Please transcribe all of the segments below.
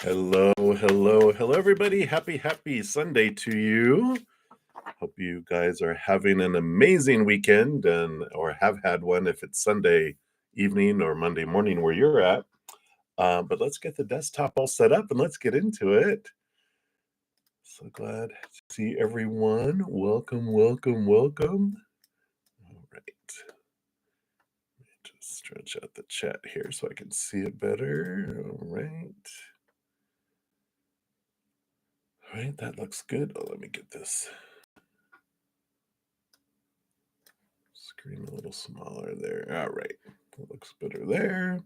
Hello, everybody. Happy Sunday to you. Hope you guys are having an amazing weekend or have had one if it's Sunday evening or Monday morning where you're at. But let's get the desktop all set up and let's get into it. So glad to see everyone. Welcome. All right. Just stretch out the chat here so I can see it better. All right. All right, that looks good. Oh, let me get this screen a little smaller there. All right, that looks better there.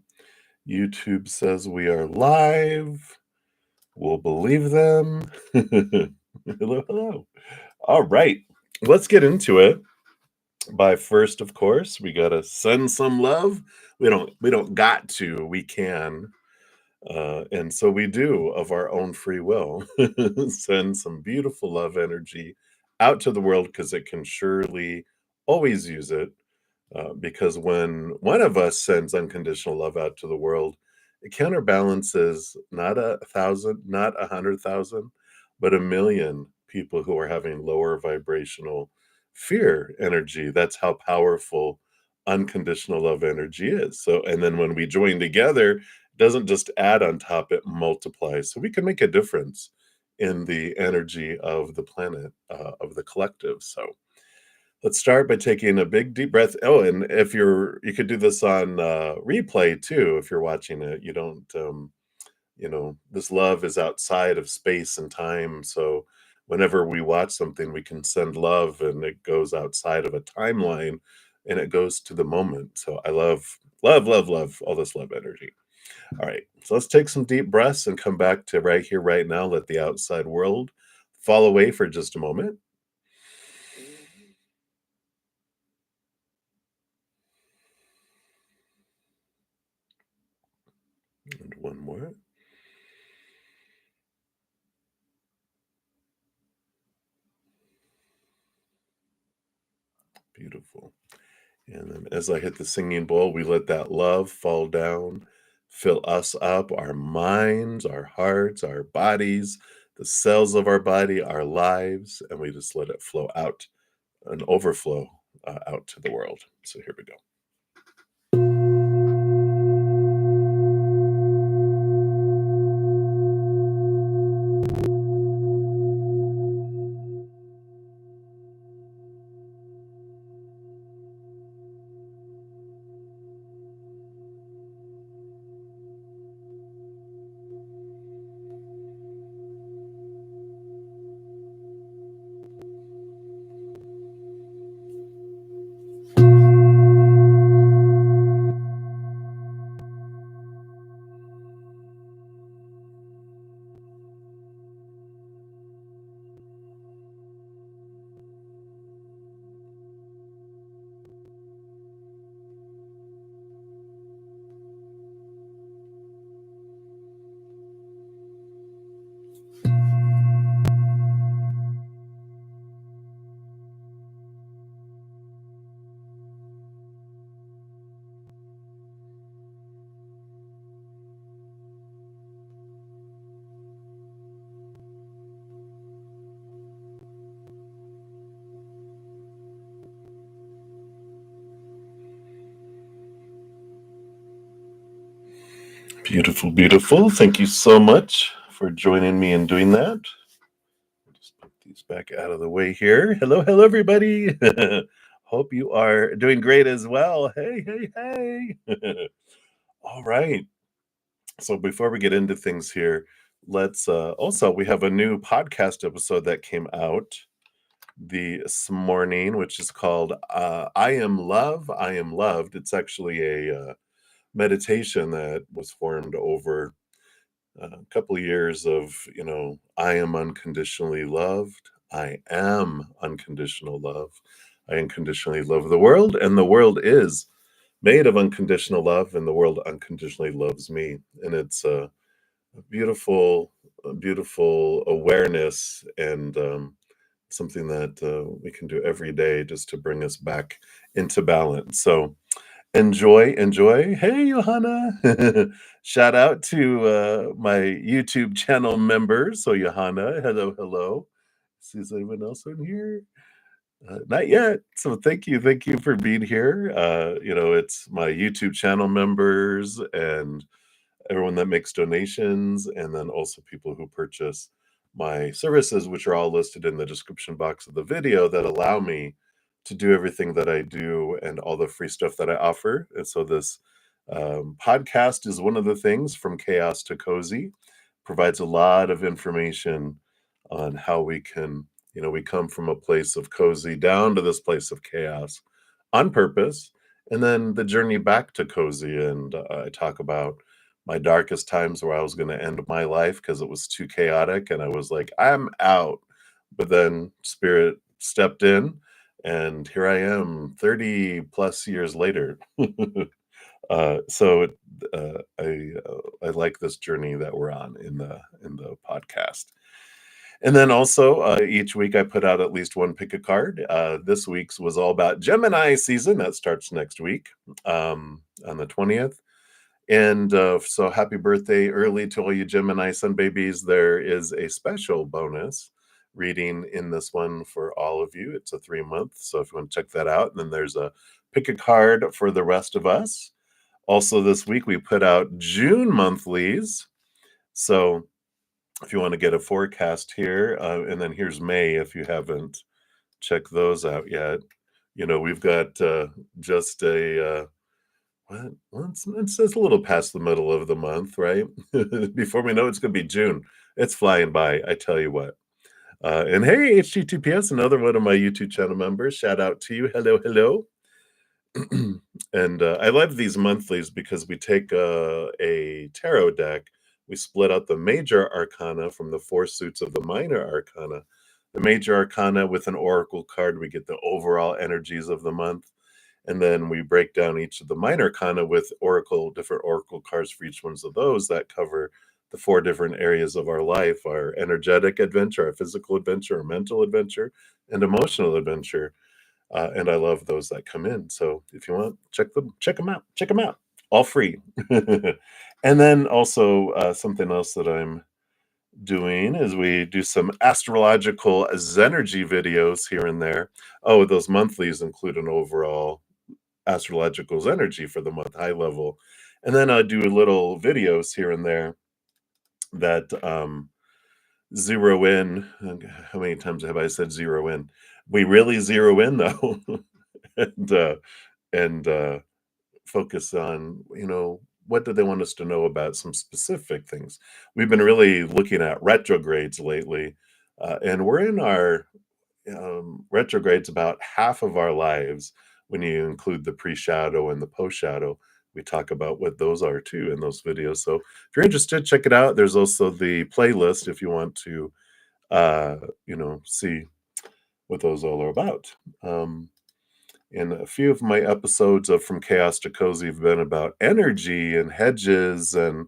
YouTube says we are live. We'll believe them. Hello. All right, let's get into it. By first, of course, we gotta send some love. We don't got to. We can. And so we do of our own free will send some beautiful love energy out to the world because it can surely always use it. Because when one of us sends unconditional love out to the world, it counterbalances not 1,000, not 100,000, but 1,000,000 people who are having lower vibrational fear energy. That's how powerful unconditional love energy is. So, and then when we join together, doesn't just add on top, it multiplies. So we can make a difference in the energy of the planet, of the collective. So let's start by taking a big deep breath. Oh, and if you could do this on replay too, if you're watching it. You don't, this love is outside of space and time. So whenever we watch something, we can send love and it goes outside of a timeline and it goes to the moment. So I love all this love energy. All right, so let's take some deep breaths and come back to right here, right now. Let the outside world fall away for just a moment. And one more. Beautiful. And then as I hit the singing bowl, we let that love fall down, fill us up, our minds, our hearts, our bodies, the cells of our body, our lives, and we just let it flow out and overflow out to the world. So here we go. Beautiful. Thank you so much for joining me in doing that. Just put these back out of the way here. Hello, everybody. Hope you are doing great as well. Hey. All right. So before we get into things here, let's also, we have a new podcast episode that came out this morning, which is called I Am Love, I Am Loved. It's actually a meditation that was formed over a couple of years of, I am unconditionally loved. I am unconditional love. I unconditionally love the world, and the world is made of unconditional love, and the world unconditionally loves me. And it's a beautiful awareness and something that we can do every day just to bring us back into balance. So Enjoy, enjoy. Hey, Johanna. Shout out to my YouTube channel members. So, Johanna, hello, hello. Is anyone else in here? Not yet. So, thank you for being here. It's my YouTube channel members and everyone that makes donations, and then also people who purchase my services, which are all listed in the description box of the video that allow me to do everything that I do and all the free stuff that I offer. And so this podcast is one of the things from chaos to cozy, provides a lot of information on how we can, we come from a place of cozy down to this place of chaos on purpose. And then the journey back to cozy. And I talk about my darkest times where I was going to end my life because it was too chaotic. And I was like, I'm out. But then Spirit stepped in, and here I am 30 plus years later. So I like this journey that we're on in the podcast. And then also each week I put out at least one pick a card. This week's was all about Gemini season. That starts next week on the 20th. And so happy birthday early to all you Gemini sun babies. There is a special bonus reading in this one for all of you. It's a 3-month. So if you want to check that out, and then there's a pick a card for the rest of us. Also, this week we put out June monthlies. So if you want to get a forecast here, and then here's May if you haven't checked those out yet. We've got just a it's a little past the middle of the month, right? Before we know it's going to be June. It's flying by, I tell you what. And hey, HTTPS, another one of my YouTube channel members. Shout out to you. Hello, hello. And I love these monthlies because we take a tarot deck, we split out the major arcana from the 4 suits of the minor arcana. The major arcana with an oracle card, we get the overall energies of the month. And then we break down each of the minor arcana with different oracle cards for each one of those that cover the 4 different areas of our life: our energetic adventure, our physical adventure, our mental adventure, and emotional adventure. And I love those that come in. So if you want, check them out. Check them out. All free. And then also something else that I'm doing is we do some astrological Zenergy videos here and there. Oh, those monthlies include an overall astrological energy for the month, high level. And then I do little videos here and there that zero in. How many times have I said zero in? We really zero in though. and and focus on, what do they want us to know about some specific things. We've been really looking at retrogrades lately, and we're in our retrogrades about half of our lives when you include the pre-shadow and the post-shadow. We talk about what those are too in those videos. So if you're interested, check it out. There's also the playlist if you want to see what those all are about. And a few of my episodes of From Chaos to Cozy have been about energy and hedges and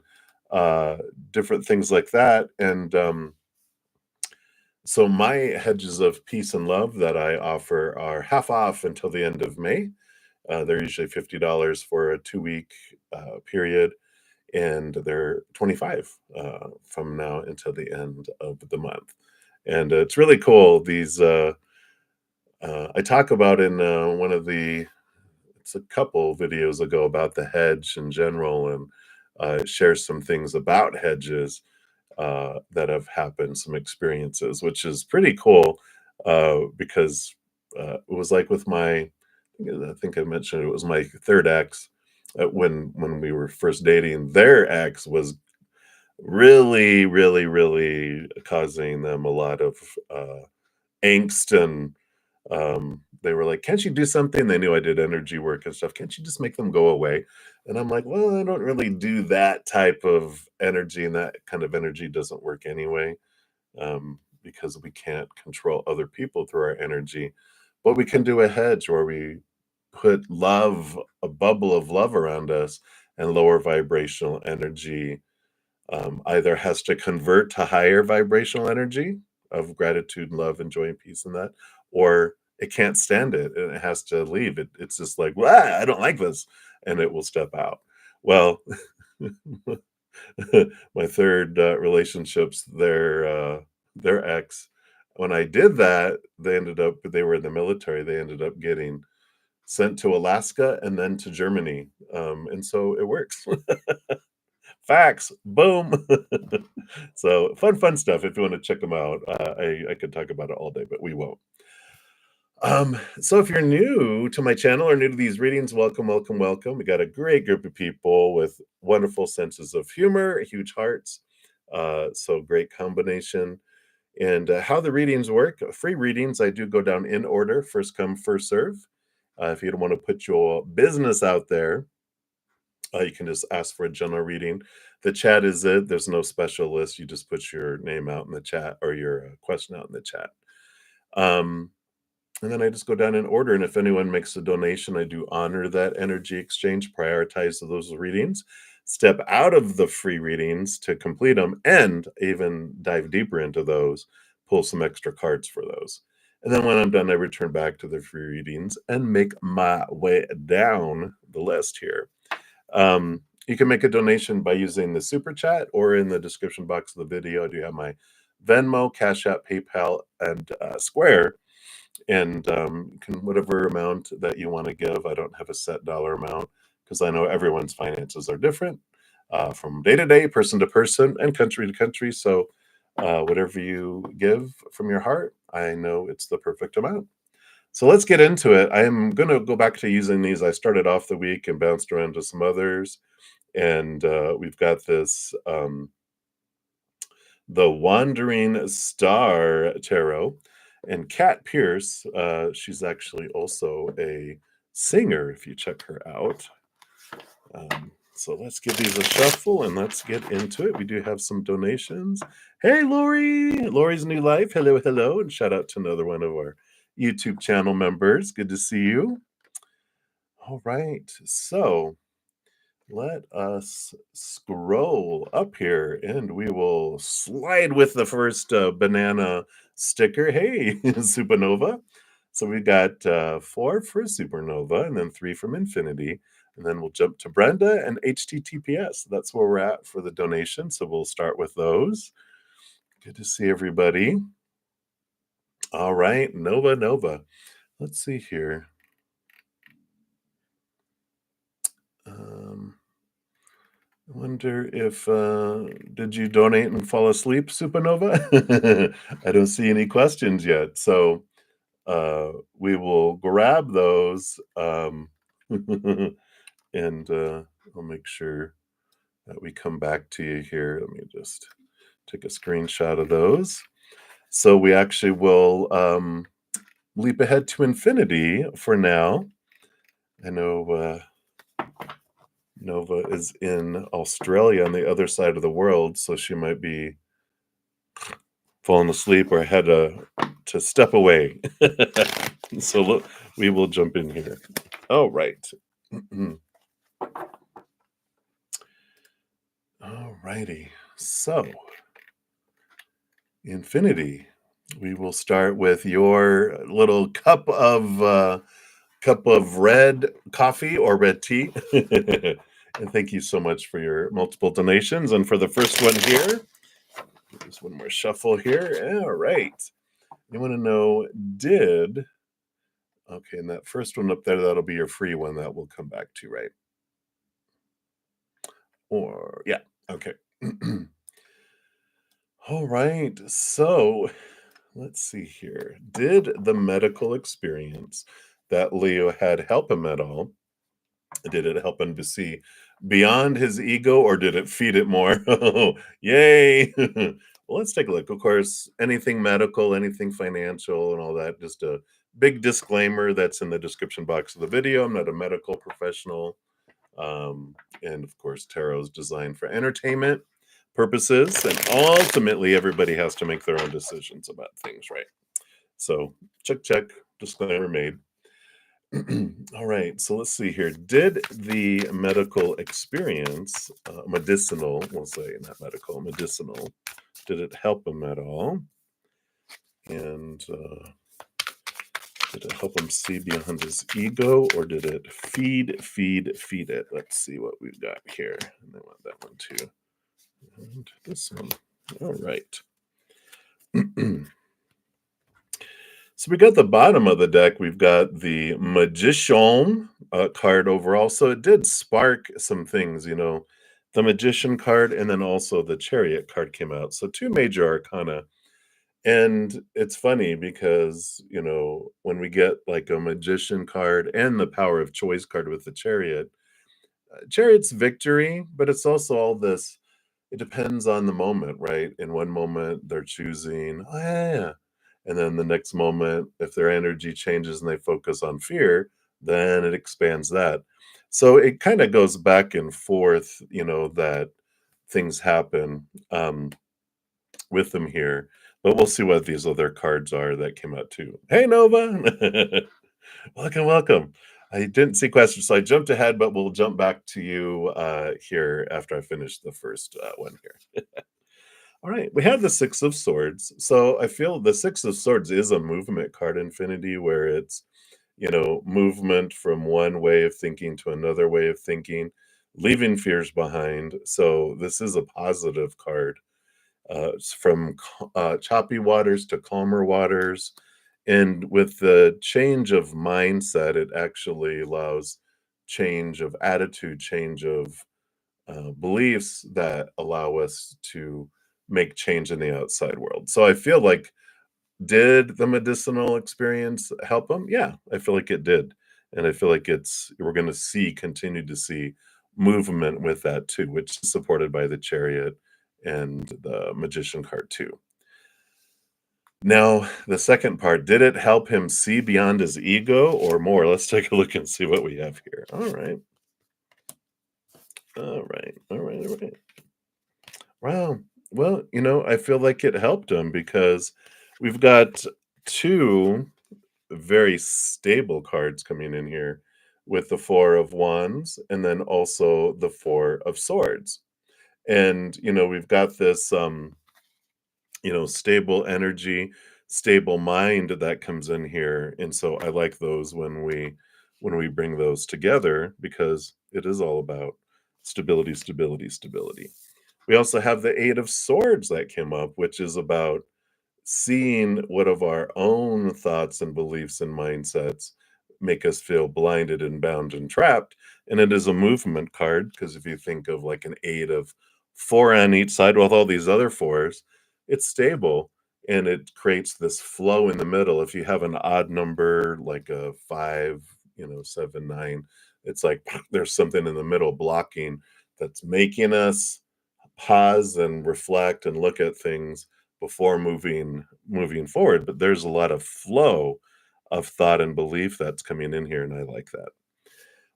different things like that. And so my hedges of peace and love that I offer are half off until the end of May. They're usually $50 for a 2-week period, and they're $25 from now until the end of the month. And it's really cool. These I talk about in one of it's a couple videos ago about the hedge in general, and share some things about hedges that have happened, some experiences, which is pretty cool because it was like with I think I mentioned it was my third ex. When we were first dating, their ex was really, really, really causing them a lot of angst, and they were like, "Can't you do something?" They knew I did energy work and stuff. "Can't you just make them go away?" And I'm like, "Well, I don't really do that type of energy, and that kind of energy doesn't work anyway, because we can't control other people through our energy. But we can do a hedge where we put love, a bubble of love around us, and lower vibrational energy either has to convert to higher vibrational energy of gratitude, love, and joy and peace and that, or it can't stand it and it has to leave. It's just like, "Wah, I don't like this," and it will step out. Well, my third relationships, their ex, when I did that, they were in the military. They ended up getting sent to Alaska and then to Germany, and so it works. Facts, boom. So fun stuff. If you want to check them out, I could talk about it all day, but we won't. So if you're new to my channel or new to these readings, welcome, welcome, welcome. We got a great group of people with wonderful senses of humor, huge hearts. So great combination. And how the readings work, free readings, I do go down in order, first come, first serve. If you don't want to put your business out there, you can just ask for a general reading. The chat is it. There's no special list. You just put your name out in the chat or your question out in the chat. And then I just go down in order. And if anyone makes a donation, I do honor that energy exchange, prioritize those readings, step out of the free readings to complete them, and even dive deeper into those, pull some extra cards for those. And then when I'm done, I return back to the free readings and make my way down the list here. You can make a donation by using the super chat or in the description box of the video. I do have my Venmo, CashApp, PayPal, and Square. And you can whatever amount that you want to give. I don't have a set dollar amount because I know everyone's finances are different from day to day, person to person, and country to country. So whatever you give from your heart, I know it's the perfect amount. So let's get into it. I am going to go back to using these. I started off the week and bounced around to some others. And we've got this, the Wandering Star Tarot. And Kat Pierce, she's actually also a singer, if you check her out. So let's give these a shuffle and let's get into it. We do have some donations. Hey, Lori! Lori's New Life. Hello, hello. And shout out to another one of our YouTube channel members. Good to see you. All right. So let us scroll up here and we will slide with the first banana sticker. Hey, Supernova. So we got 4 for Supernova and then 3 from Infinity. And then we'll jump to Brenda and HTTPS. That's where we're at for the donation. So we'll start with those. Good to see everybody. All right, Nova. Let's see here. I wonder if, did you donate and fall asleep, Supernova? I don't see any questions yet. So we will grab those and I'll make sure that we come back to you here. Let me just take a screenshot of those. So we actually will leap ahead to Infinity for now. I know Nova is in Australia on the other side of the world, so she might be falling asleep or had to step away. So look, we will jump in here. All right. All righty. So, Infinity, we will start with your little cup of red coffee or red tea. And thank you so much for your multiple donations. And for the first one here, just one more shuffle here. All right. You want to know, okay, and that first one up there, that'll be your free one that we'll come back to, right? Or, yeah, okay. All right. So let's see here. Did the medical experience that Leo had help him at all? Did it help him to see beyond his ego or did it feed it more? Oh, yay. Well, let's take a look. Of course, anything medical, anything financial, and all that, just a big disclaimer that's in the description box of the video. I'm not a medical professional. And of course, tarot is designed for entertainment purposes. And ultimately, everybody has to make their own decisions about things, right? So, check, disclaimer made. All right, so let's see here. Did the medical experience, medicinal, we'll say, not medical, medicinal, did it help him at all? And Did it help him see beyond his ego, or did it feed it? Let's see what we've got here. And I want that one too. And this one. All right. So we got the bottom of the deck. We've got the Magician card overall. So it did spark some things, the Magician card and then also the Chariot card came out. So two major arcana. And it's funny because, when we get like a Magician card and the Power of Choice card with the Chariot, Chariot's victory, but it's also all this. It depends on the moment, right? In one moment, they're choosing, oh, yeah. And then the next moment, if their energy changes and they focus on fear, then it expands that. So it kind of goes back and forth, that things happen with them here. But we'll see what these other cards are that came out too. Hey, Nova. Welcome. I didn't see questions, so I jumped ahead, but we'll jump back to you here after I finish the first one here. All right, we have the Six of Swords. So I feel the Six of Swords is a movement card, Infinity, where it's, movement from one way of thinking to another way of thinking, leaving fears behind. So this is a positive card. It's from choppy waters to calmer waters. And with the change of mindset, it actually allows change of attitude, change of beliefs that allow us to make change in the outside world. So I feel like, did the medicinal experience help him? Yeah, I feel like it did. And I feel like we're going to continue to see movement with that too, which is supported by the Chariot and the Magician card too. Now, the second part, did it help him see beyond his ego or more? Let's take a look and see what we have here. All right. All right. All right. All right. Wow. Well, I feel like it helped him because we've got two very stable cards coming in here with the Four of Wands and then also the Four of Swords. And, we've got this stable energy, stable mind that comes in here. And so I like those when we bring those together because it is all about stability, stability, stability. We also have the Eight of Swords that came up, which is about seeing what of our own thoughts and beliefs and mindsets make us feel blinded and bound and trapped. And it is a movement card because if you think of like an eight of four on each side with all these other fours, it's stable and it creates this flow in the middle. If you have an odd number like a five, seven, nine, it's like there's something in the middle blocking that's making us pause and reflect and look at things before moving forward. But there's a lot of flow of thought and belief that's coming in here, and I like that.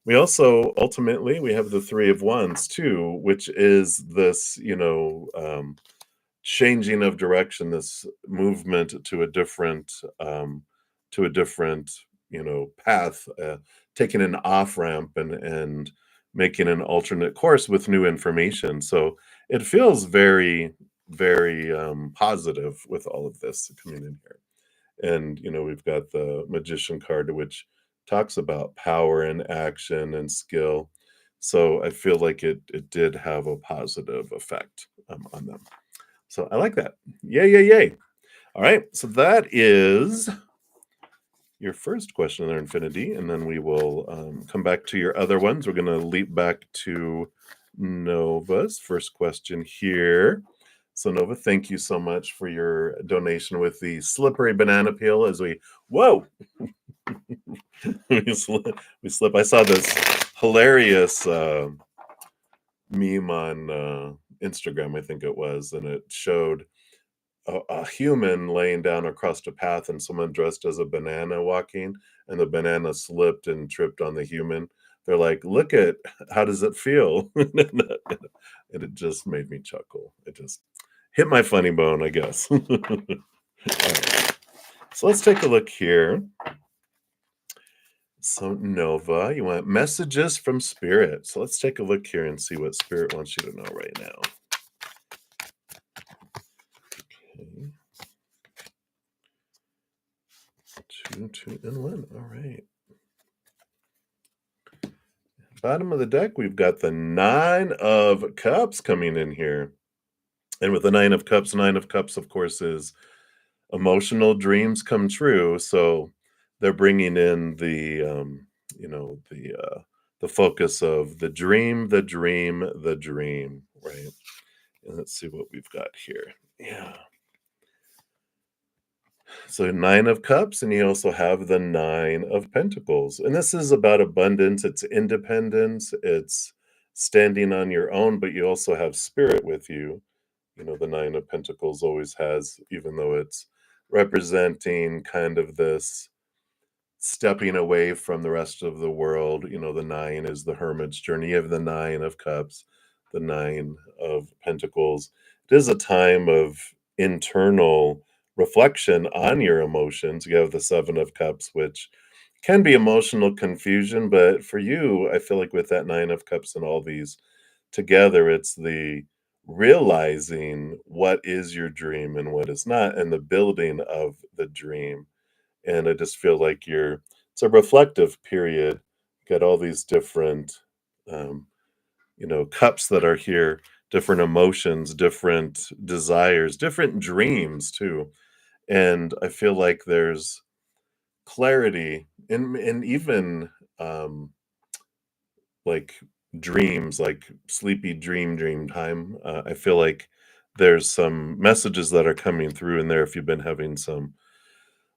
We also ultimately we have the Three of Wands too, which is this changing of direction, this movement to a different path, taking an off ramp and making an alternate course with new information. So it feels very, very positive with all of this coming in here. And we've got the Magician card, which talks about power and action and skill. So I feel like it did have a positive effect on them. So I like that. Yay, yay, yay. All right. So that is your first question there, Infinity. And then we will come back to your other ones. We're going to leap back to Nova's first question here. So Nova, thank you so much for your donation with the slippery banana peel as whoa, we slip. I saw this hilarious meme on Instagram, I think it was, and it showed a human laying down across a path and someone dressed as a banana walking, and the banana slipped and tripped on the human. They're like, look at how does it feel? And it just made me chuckle. It just hit my funny bone, I guess. All right. So let's take a look here. So Nova, you want messages from Spirit. So let's take a look here and see what Spirit wants you to know right now. Okay. 2, 2, and 1. All right. Bottom of the deck, we've got the 9 of Cups coming in here. And with the 9 of Cups, of course, is emotional dreams come true. So they're bringing in the focus of the dream, the dream, the dream, right? And let's see what we've got here. Yeah. So 9 of Cups, and you also have the 9 of Pentacles. And this is about abundance, it's independence, it's standing on your own, but you also have spirit with you. The 9 of Pentacles always has, even though it's representing kind of this stepping away from the rest of the world. The 9 is the hermit's journey. You have the 9 of Cups, the 9 of Pentacles. It is a time of internal reflection on your emotions. You have the 7 of Cups, which can be emotional confusion, but for you, I feel like with that 9 of Cups and all these together, it's the realizing what is your dream and what is not, and the building of the dream. And I just feel like it's a reflective period. Got all these different, um, cups that are here, different emotions, different desires, different dreams too. And I feel like there's clarity in even um, like dreams, like sleepy dream time. I feel like there's some messages that are coming through in there if you've been having some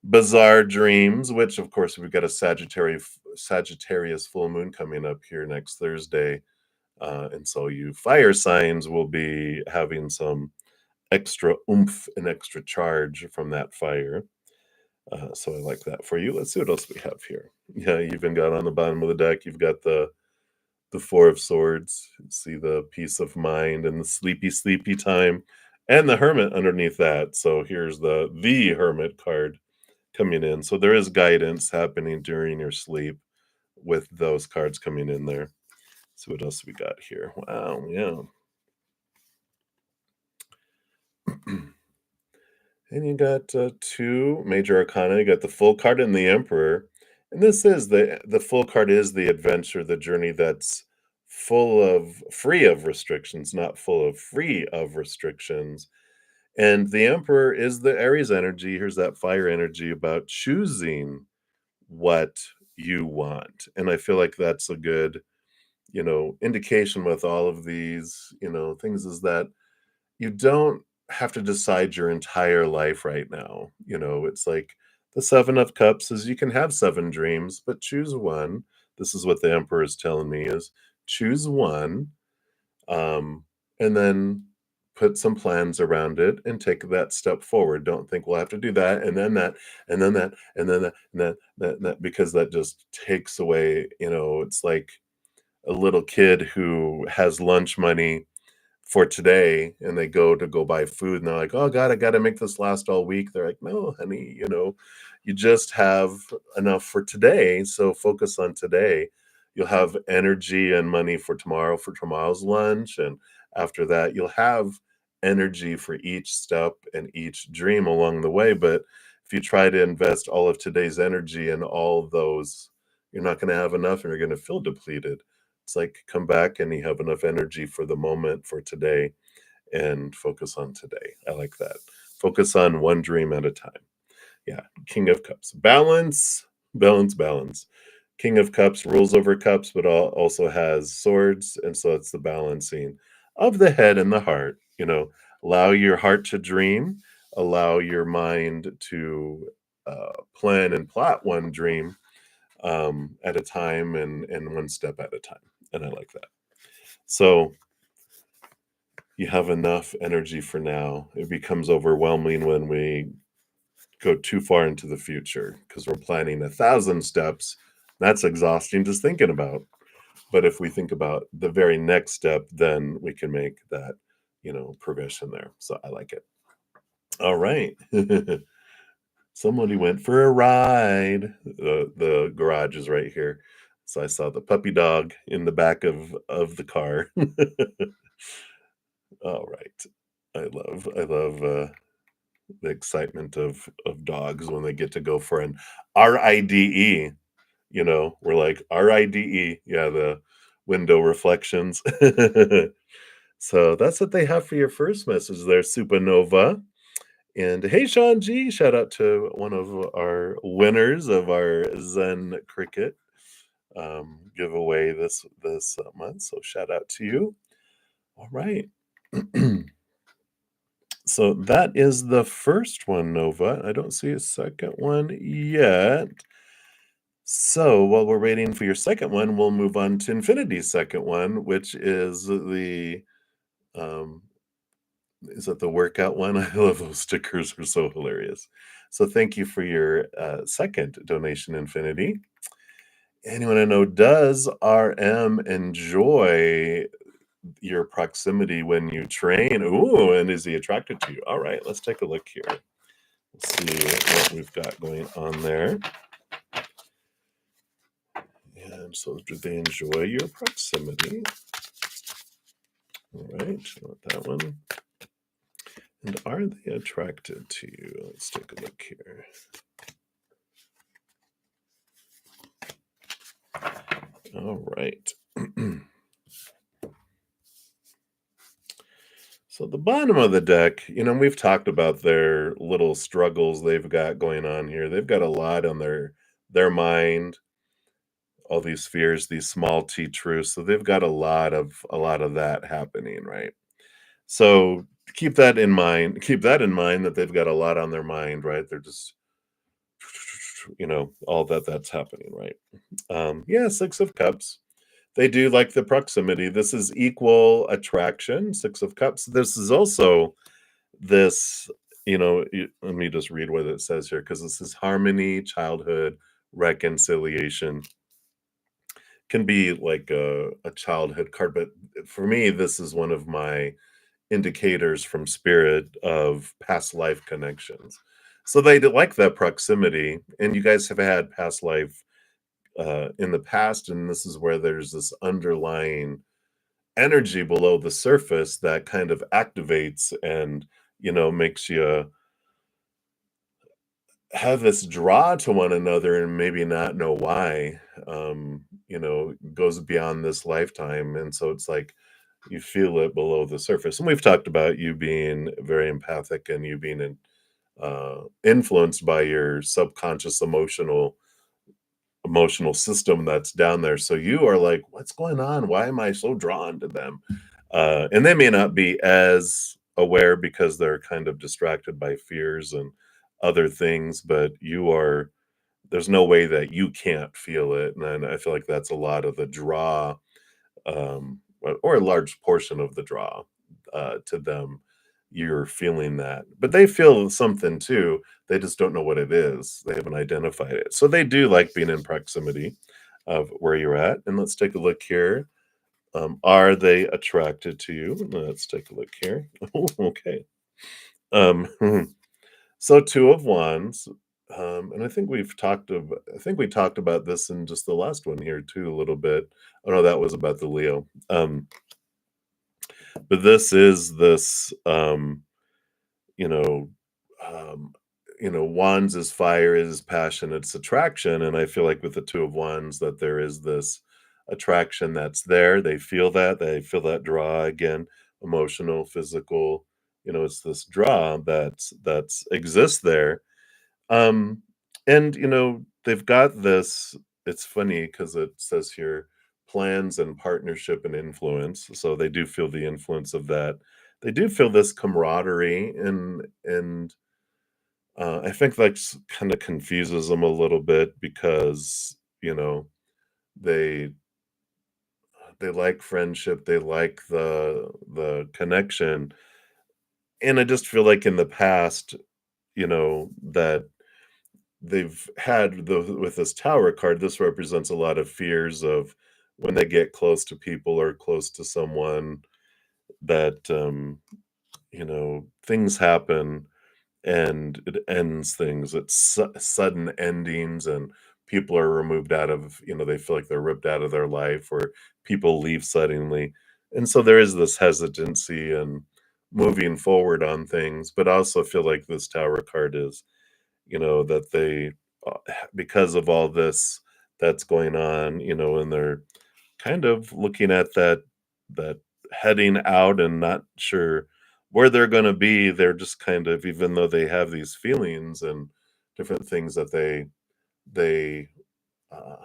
bizarre dreams, which of course we've got a Sagittarius full moon coming up here next Thursday. And so you fire signs will be having some extra oomph and extra charge from that fire. So I like that for you. Let's see what else we have here. Yeah, you even got on the bottom of the deck, you've got the 4 of Swords. See the peace of mind and the sleepy time, and the Hermit underneath that. So here's the Hermit card coming in. So there is guidance happening during your sleep with those cards coming in there. So what else we got here? Wow, yeah. And you got 2 major arcana. You got the Full card and the Emperor. And this is the Full card is the adventure, the journey that's free of restrictions, not full of free of restrictions. And the Emperor is the Aries energy. Here's that fire energy about choosing what you want. And I feel like that's a good, indication with all of these, things is that you don't have to decide your entire life right now. It's like the 7 of Cups is you can have 7 dreams, but choose one. This is what the Emperor is telling me is choose one, um, and then put some plans around it and take that step forward. Don't think, "Well, I have to do that, and then that, and then that, and then that, and that," because that just takes away, it's like a little kid who has lunch money for today and they go buy food and they're like, "Oh god, I got to make this last all week." They're like, "No, honey, you just have enough for today, so focus on today. You'll have energy and money for tomorrow's lunch, and after that you'll have energy for each step and each dream along the way, but if you try to invest all of today's energy in all those, you're not going to have enough and you're going to feel depleted. It's like come back and you have enough energy for the moment for today and focus on today. I like that. Focus on one dream at a time. Yeah. King of Cups. Balance, balance, balance. King of Cups rules over cups, but also has swords. And so it's the balancing of the head and the heart. Allow your heart to dream, allow your mind to plan and plot one dream at a time and one step at a time. And I like that. So you have enough energy for now. It becomes overwhelming when we go too far into the future because we're planning 1,000 steps. That's exhausting just thinking about. But if we think about the very next step, then we can make that, progression there. So I like it. All right. Somebody went for a ride. The garage is right here. So I saw the puppy dog in the back of the car. All right. I love the excitement of dogs when they get to go for an RIDE. We're like RIDE, yeah, the window reflections. So that's what they have for your first message there, Supernova. And hey, Sean G, shout out to one of our winners of our Zen Cricket giveaway this month. So shout out to you. All right. So that is the first one, Nova. I don't see a second one yet. So while we're waiting for your second one, we'll move on to Infinity's second one, which um, is that the workout one? I love those stickers; are so hilarious. So thank you for your second donation, Infinity. Anyone I know does RM enjoy your proximity when you train? Ooh, and is he attracted to you? All right, let's take a look here. Let's see what we've got going on there. And so, do they enjoy your proximity? All right, want that one. And are they attracted to you? Let's take a look here. All right. So the bottom of the deck, we've talked about their little struggles they've got going on here. They've got a lot on their mind, all these fears, these small T truths. So they've got a lot of that happening, right? So keep that in mind. Keep that in mind that they've got a lot on their mind, right? They're just all that's happening, right? Yeah, Six of Cups. They do like the proximity. This is equal attraction, Six of Cups. This is also this, let me just read what it says here because this is harmony, childhood, reconciliation. Can be like a childhood card, but for me, this is one of my indicators from spirit of past life connections. So they like that proximity, and you guys have had past life in the past, and this is where there's this underlying energy below the surface that kind of activates and makes you have this draw to one another and maybe not know why. Goes beyond this lifetime, and so it's like you feel it below the surface. And we've talked about you being very empathic and you being influenced by your subconscious emotional system that's down there. So you are like, what's going on? Why am I so drawn to them? And they may not be as aware because they're kind of distracted by fears and other things, but there's no way that you can't feel it. And I feel like that's a lot of the draw, or a large portion of the draw to them. You're feeling that, but they feel something too. They just don't know what it is. They haven't identified it. So they do like being in proximity of where you're at. And let's take a look here. Are they attracted to you? Let's take a look here. Oh, okay. Um, so Two of Wands. And I think we talked about this in just the last one here too, a little bit. Oh no, that was about the Leo. But this is this you know, um, Wands is fire, is passion, it's attraction, and I feel like with the Two of Wands that there is this attraction that's there. They feel that draw again, emotional, physical. It's this draw that's exists there. Um, and they've got this. It's funny because it says here plans and partnership and influence. So they do feel the influence of that. They do feel this camaraderie, and I think that kind of confuses them a little bit because they they like friendship, they like the connection, and I just feel like in the past, that they've had with this tower card, this represents a lot of fears of when they get close to people or close to someone that things happen and it ends things. It's sudden endings, and people are removed out of, they feel like they're ripped out of their life, or people leave suddenly. And so there is this hesitancy and moving forward on things, but I also feel like this Tower card is, that they, because of all this that's going on, and they're kind of looking at that heading out and not sure where they're gonna be. They're just kind of, even though they have these feelings and different things that they, uh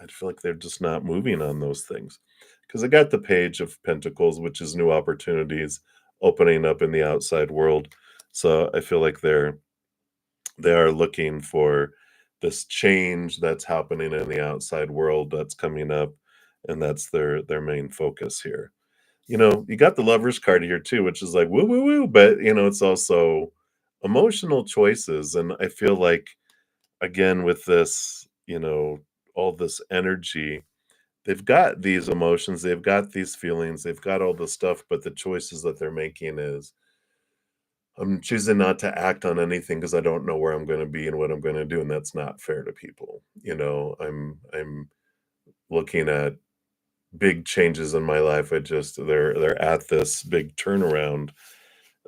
I feel like they're just not moving on those things. Because I got the Page of Pentacles, which is new opportunities opening up in the outside world. So I feel like they are looking for this change that's happening in the outside world that's coming up, and that's their main focus here. You got the Lovers card here too, which is like woo woo woo, but it's also emotional choices. And I feel like, again, with this, all this energy, they've got these emotions, they've got these feelings, they've got all this stuff, but the choices that they're making is, I'm choosing not to act on anything because I don't know where I'm gonna be and what I'm gonna do, and that's not fair to people. I'm looking at big changes in my life. They're at this big turnaround,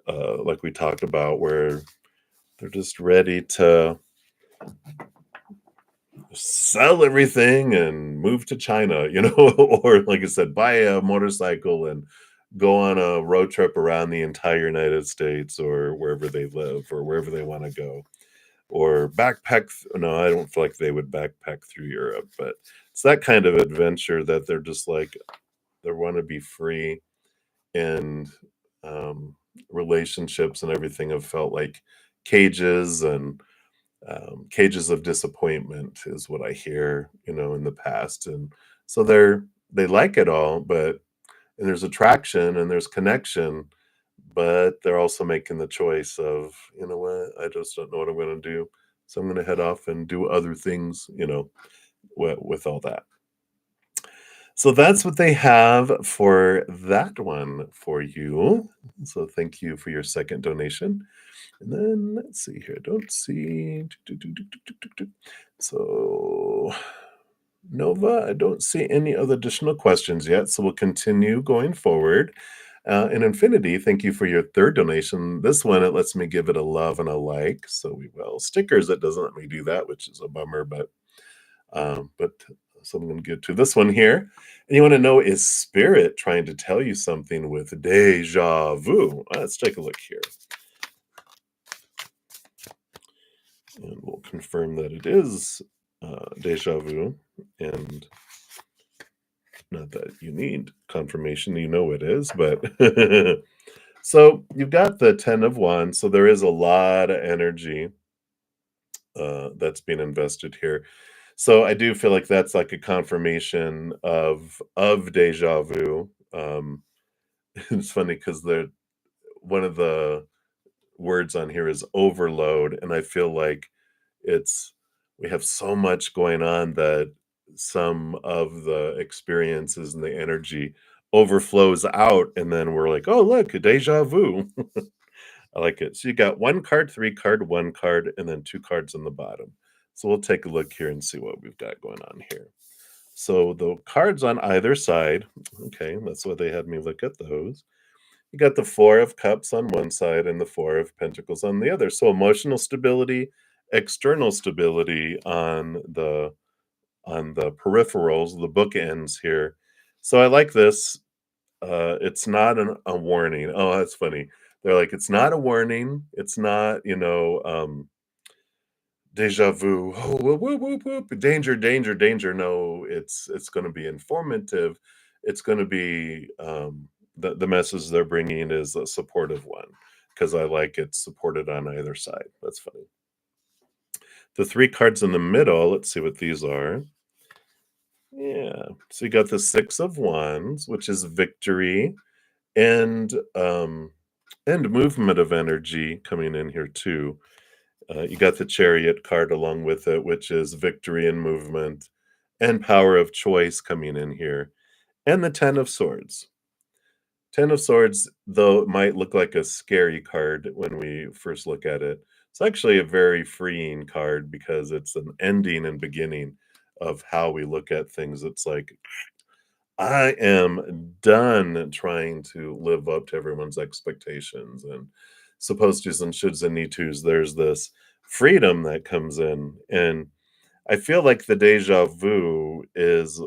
like we talked about, where they're just ready to sell everything and move to China, or like I said, buy a motorcycle and go on a road trip around the entire United States or wherever they live or wherever they want to go. Or backpack. No, I don't feel like they would backpack through Europe, but it's that kind of adventure that they're just like, they want to be free. And um, relationships and everything have felt like cages, and cages of disappointment is what I hear, in the past. And so they like it all, but and there's attraction and there's connection, but they're also making the choice of, you know what, I just don't know what I'm going to do. So I'm going to head off and do other things, with all that. So that's what they have for that one for you. So thank you for your second donation. And then let's see here. Don't see. So, Nova, I don't see any other additional questions yet. So we'll continue going forward. And Infinity, thank you for your third donation. This one, it lets me give it a love and a like. So we will. Stickers, it doesn't let me do that, which is a bummer, but so I'm going to get to this one here. And you want to know, is Spirit trying to tell you something with deja vu? Let's take a look here. And we'll confirm that it is deja vu. And not that you need confirmation, it is, but so you've got the 10 of Wands. So there is a lot of energy that's being invested here. So I do feel like that's like a confirmation of deja vu. It's funny because one of the words on here is overload, and I feel like it's we have so much going on that some of the experiences and the energy overflows out, and then we're like, oh look, a deja vu. I like it. So you got one card, three card, one card, and then two cards on the bottom. So we'll take a look here and see what we've got going on here. So the cards on either side, okay, that's why they had me look at those. You got the Four of Cups on one side and the Four of Pentacles on the other. So emotional stability, external stability on the peripherals, the bookends here. So I like this. It's not a warning. Oh, that's funny. They're like, it's not a warning. It's not, deja vu. Oh, whoop, whoop, whoop, whoop. Danger, danger, danger. No, it's going to be informative. It's going to be the message they're bringing is a supportive one, because I like it supported on either side. That's funny. The three cards in the middle. Let's see what these are. Yeah. So you got the Six of Wands, which is victory and movement of energy coming in here too. You got the Chariot card along with it, which is victory and movement and power of choice coming in here, and the Ten of Swords. Ten of Swords, though it might look like a scary card when we first look at it, it's actually a very freeing card because it's an ending and beginning of how we look at things. It's like, I am done trying to live up to everyone's expectations and supposed tos and shoulds and need tos. There's this freedom that comes in, and I feel like the deja vu is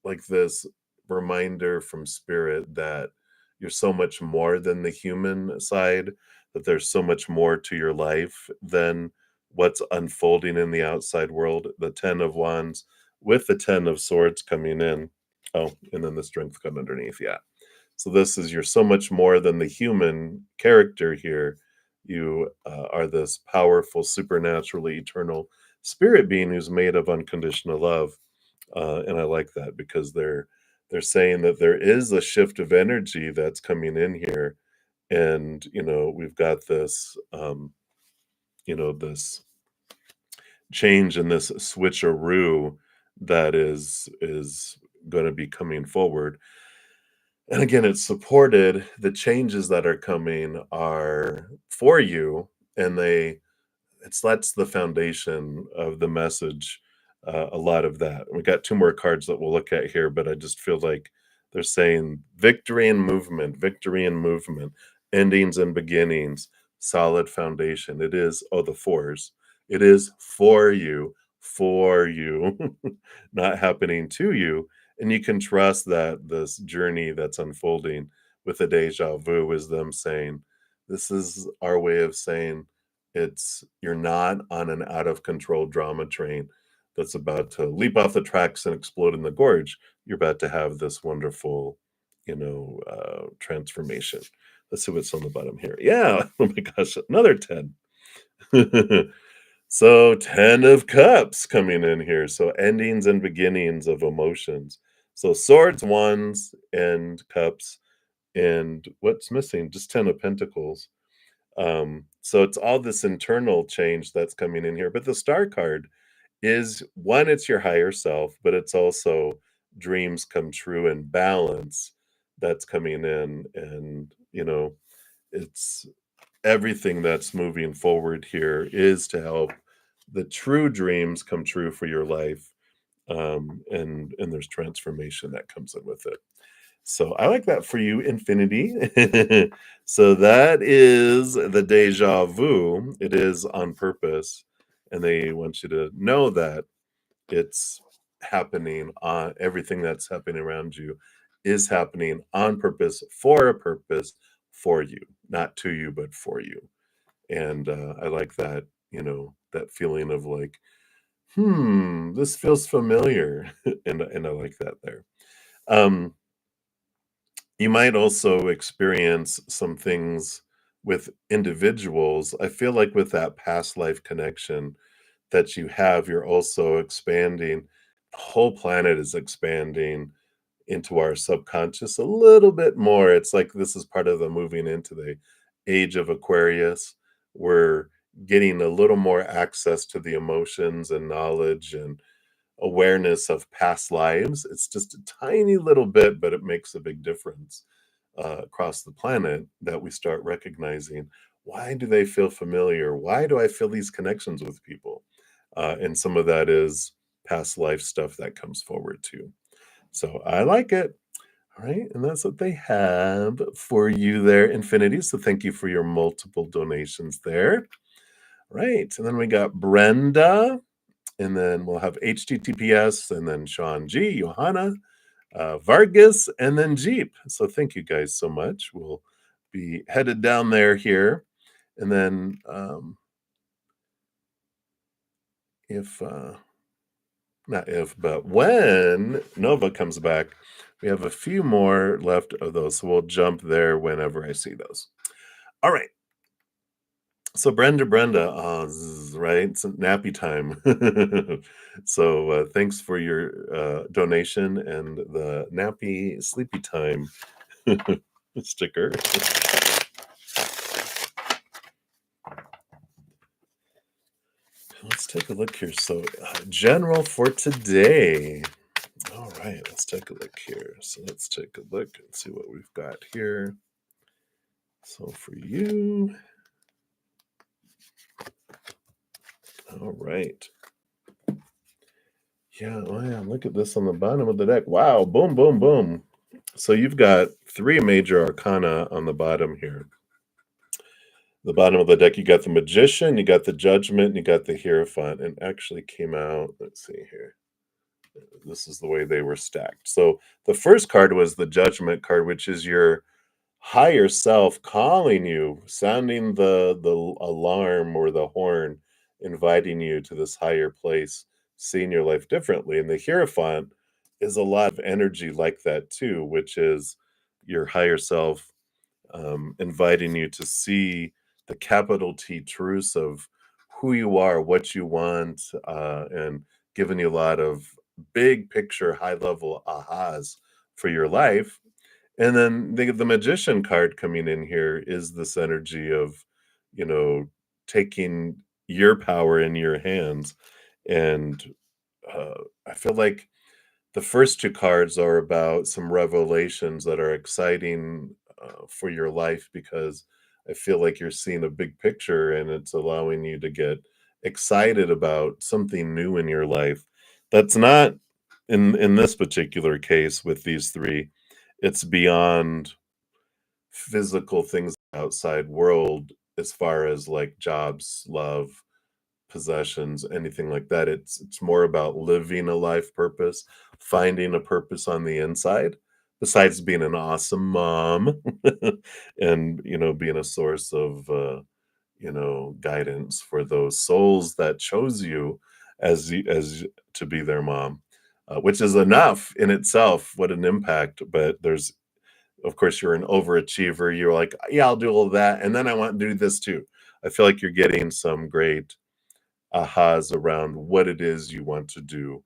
like this reminder from spirit that you're so much more than the human side, that there's so much more to your life than what's unfolding in the outside world. The 10 of Wands with the 10 of Swords coming in. Oh, and then the strength come underneath. Yeah. So this is you're so much more than the human character here. You are this powerful, supernaturally eternal spirit being who's made of unconditional love, and I like that because they're saying that there is a shift of energy that's coming in here, and we've got this this change and this switcheroo that is going to be coming forward. And again, it's supported. The changes that are coming are for you, and that's the foundation of the message, a lot of that. We got 2 more cards that we'll look at here, but I just feel like they're saying victory and movement, endings and beginnings, solid foundation. It is the fours. It is for you, not happening to you, and you can trust that this journey that's unfolding with the deja vu is them saying, "This is our way of saying it's you're not on an out of control drama train that's about to leap off the tracks and explode in the gorge. You're about to have this wonderful, transformation." Let's see what's on the bottom here. Yeah. Oh my gosh, another 10. So 10 of cups coming in here. So endings and beginnings of emotions. So swords, wands, and cups. And what's missing? Just 10 of pentacles. So it's all this internal change that's coming in here. But the star card is one, it's your higher self, but it's also dreams come true and balance that's coming in. And, it's everything that's moving forward here is to help the true dreams come true for your life. And there's transformation that comes in with it. So I like that for you, Infinity. So that is the deja vu. It is on purpose. And they want you to know that it's happening on everything that's happening around you is happening on purpose, for a purpose, for you, not to you, but for you. And I like that, that feeling of like, this feels familiar. And I like that there. Um, You might also experience some things with individuals. I feel like with that past life connection that you have, you're also expanding. The whole planet is expanding into our subconscious a little bit more. It's like this is part of the moving into the age of Aquarius. We're getting a little more access to the emotions and knowledge and awareness of past lives. It's just a tiny little bit, but it makes a big difference across the planet that we start recognizing, why do they feel familiar? Why do I feel these connections with people? And some of that is past life stuff that comes forward too. So I like it. All right. And that's what they have for you there, Infinity. So thank you for your multiple donations there. Right. And then we got Brenda. And then we'll have HTTPS, and then Sean G, Johanna, Vargas, and then Jeep. So thank you guys so much. We'll be headed down there here. And then if, not if, but when Nova comes back, we have a few more left of those. So we'll jump there whenever I see those. All right. So Brenda, right? It's nappy time. So thanks for your donation and the nappy sleepy time sticker. Let's take a look here. So general for today. All right, let's take a look here. So let's take a look and see what we've got here. So for you, all right. Yeah, oh yeah, look at this on the bottom of the deck. Wow, boom, boom, boom. So you've got 3 major arcana on the bottom here. The bottom of the deck, you got the Magician, you got the Judgment, and you got the Hierophant, and actually came out, let's see here. This is the way they were stacked. So the first card was the Judgment card, which is your higher self calling you, sounding the alarm or the horn, inviting you to this higher place, seeing your life differently. And the Hierophant is a lot of energy like that too, which is your higher self inviting you to see the capital T truths of who you are, what you want, and giving you a lot of big picture, high level ahas for your life. And then the magician card coming in here is this energy of, you know, taking your power in your hands. And uh, I feel like the first 2 cards are about some revelations that are exciting, for your life because I feel like you're seeing a big picture and it's allowing you to get excited about something new in your life. That's not in this particular case with these 3, it's beyond physical things outside world as far as, like, jobs, love, possessions, anything like that. It's more about living a life purpose, finding a purpose on the inside, besides being an awesome mom and, being a source of, guidance for those souls that chose you as to be their mom, which is enough in itself. What an impact! But there's, of course, you're an overachiever. You're like, yeah, I'll do all of that, and then I want to do this too. I feel like you're getting some great ahas around what it is you want to do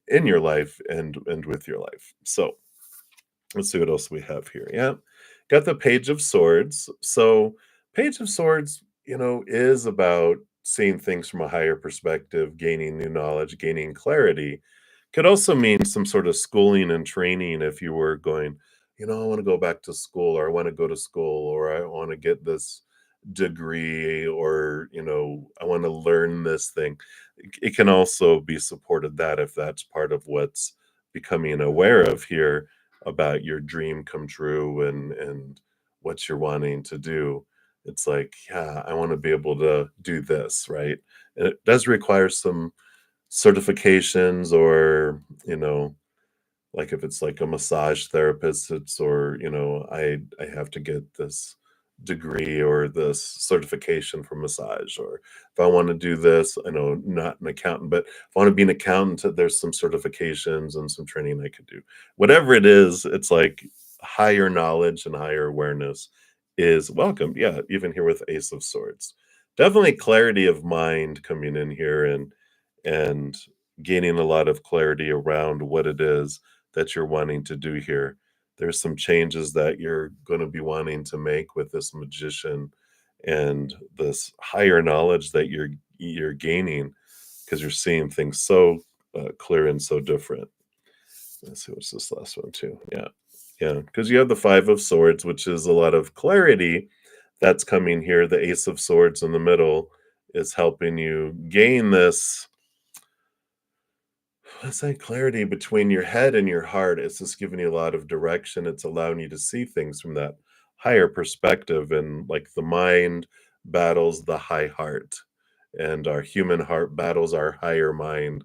in your life and with your life. So let's see what else we have here. Yeah, got the Page of Swords. So Page of Swords, is about seeing things from a higher perspective, gaining new knowledge, gaining clarity. Could also mean some sort of schooling and training if you were going, I want to go back to school, or I want to go to school, or I want to get this degree, or I want to learn this thing. It can also be supported that if that's part of what's becoming aware of here about your dream come true and what you're wanting to do. It's like, yeah, I want to be able to do this, right? And it does require some certifications, or like if it's like a massage therapist, it's, or I have to get this degree or this certification for massage. Or if I want to do this, I know, not an accountant, but if I want to be an accountant, there's some certifications and some training I could do. Whatever it is, it's like higher knowledge and higher awareness is welcome. Yeah, even here with Ace of Swords, definitely clarity of mind coming in here, and gaining a lot of clarity around what it is that you're wanting to do here. There's some changes that you're going to be wanting to make with this magician and this higher knowledge that you're gaining, because you're seeing things so clear and so different. Let's see, what's this last one too? Yeah, yeah, because you have the Five of Swords, which is a lot of clarity that's coming here. The Ace of Swords in the middle is helping you gain this, let's say, clarity between your head and your heart. It's just giving you a lot of direction. It's allowing you to see things from that higher perspective. And like the mind battles the high heart, and our human heart battles our higher mind.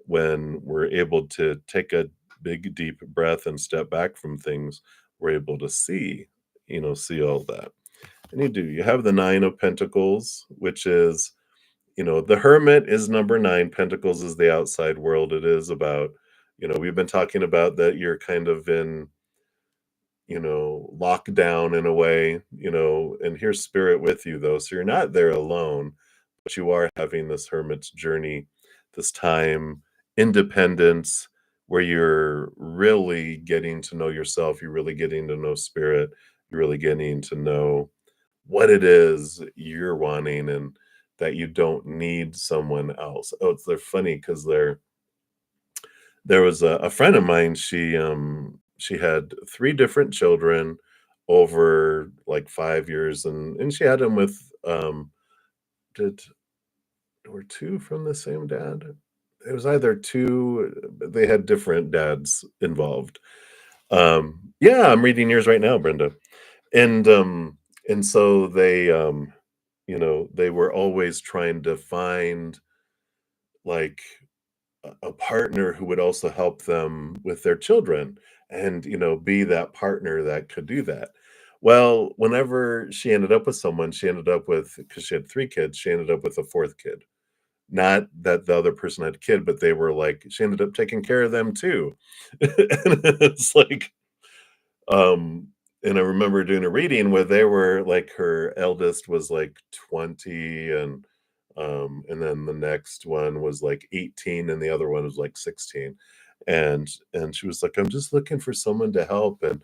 When we're able to take a big, deep breath and step back from things, we're able to see all that. And you have the Nine of Pentacles, which is, the Hermit is number 9. Pentacles is the outside world. It is about, we've been talking about that you're kind of in, lockdown in a way, and here's Spirit with you though. So you're not there alone, but you are having this hermit's journey, this time, independence, where you're really getting to know yourself, you're really getting to know Spirit, you're really getting to know what it is you're wanting, and that you don't need someone else. Oh, they're funny because there was a friend of mine. She had 3 different children over like 5 years, and she had them with did were 2 from the same dad? it was either 2, they had different dads involved. Yeah, I'm reading yours right now, Brenda. And, and so they, they were always trying to find, like, a partner who would also help them with their children and, be that partner that could do that. Well, whenever she ended up with someone, she ended up with, because she had 3 kids, she ended up with a 4th kid. Not that the other person had a kid, but they were like she ended up taking care of them too. And it's like, um, and I remember doing a reading where they were like her eldest was like 20 and then the next one was like 18 and the other one was like 16. And she was like, I'm just looking for someone to help. And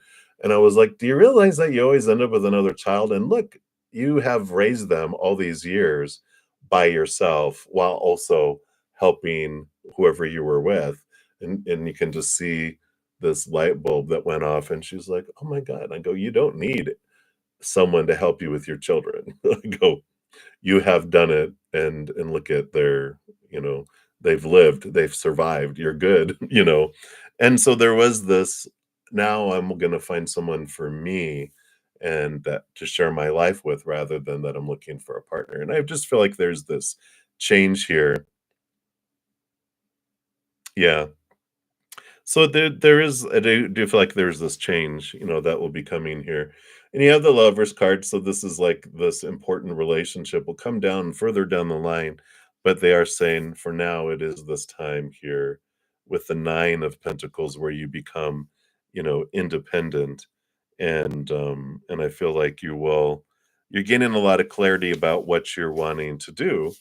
I was like, do you realize that you always end up with another child? And look, you have raised them all these years by yourself while also helping whoever you were with. And you can just see this light bulb that went off, and she's like, "Oh my god." I go, "You don't need someone to help you with your children." I go, "You have done it, and look at their, you know, they've lived, they've survived, you're good," you know? And so there was this, now I'm gonna find someone for me and that to share my life with rather than that I'm looking for a partner, and I just feel like there's this change here. Yeah. So there is, I do feel like there's this change, that will be coming here. And you have the lovers card, so this is like this important relationship will come down further down the line, but they are saying for now it is this time here with the 9 of pentacles where you become, independent. And I feel like you're getting a lot of clarity about what you're wanting to do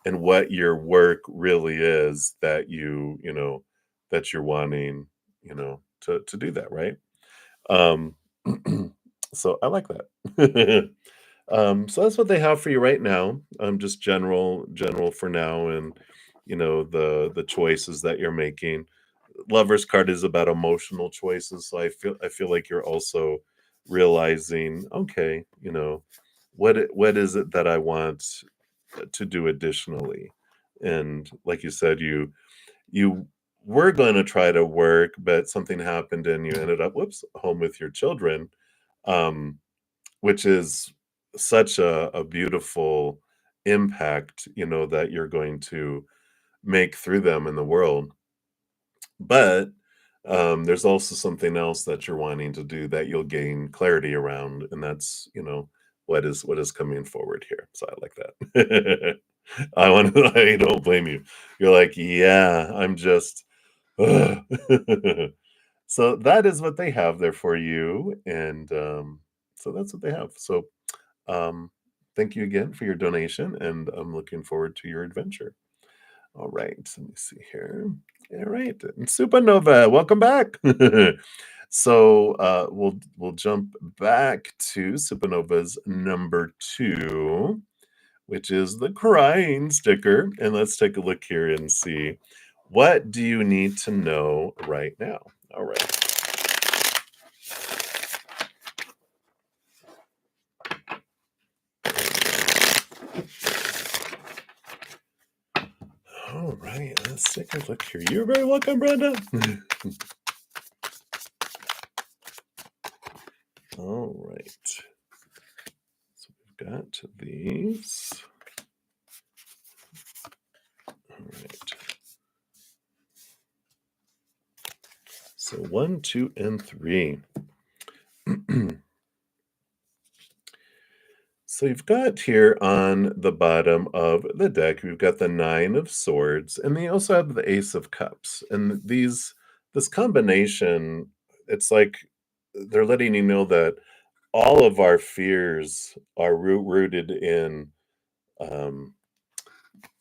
and what your work really is that that you're wanting, to do that, right? Um, so I like that. So that's what they have for you right now. Just general for now, and the choices that you're making. Lover's card is about emotional choices, so I feel like you're also realizing, okay, what is it that I want to do additionally? And like you said, you were going to try to work, but something happened and you ended up, whoops, home with your children, um, which is such a beautiful impact, that you're going to make through them in the world. But there's also something else that you're wanting to do that you'll gain clarity around, and that's, what is coming forward here. So I like that. I want to, I don't blame you. You're like, yeah, I'm just ugh." So that is what they have there for you, and so that's what they have. So um, thank you again for your donation, and I'm looking forward to your adventure. All right, let me see here. All right, and Supernova, welcome back. So we'll jump back to Supernova's number 2, which is the crying sticker, and let's take a look here and see what do you need to know right now. All right. All right, let's take a look here. You're very welcome, Brenda. All right. So we've got these. All right. So 1, 2, and 3. So you've got here on the bottom of the deck, we've got the 9 of swords, and then you also have the ace of cups. And this combination, it's like they're letting you know that all of our fears are rooted in um,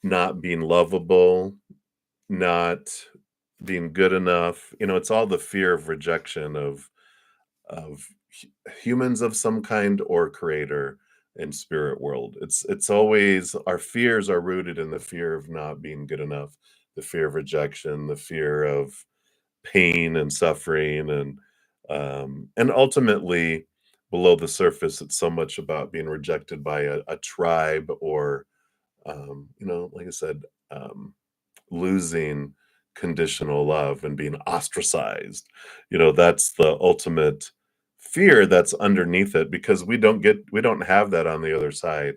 not being lovable, not being good enough. It's all the fear of rejection of humans of some kind or creator in spirit world. It's always our fears are rooted in the fear of not being good enough, the fear of rejection, the fear of pain and suffering, and ultimately below the surface it's so much about being rejected by a tribe or like I said, um losing conditional love and being ostracized. That's the ultimate fear that's underneath it, because we don't have that on the other side.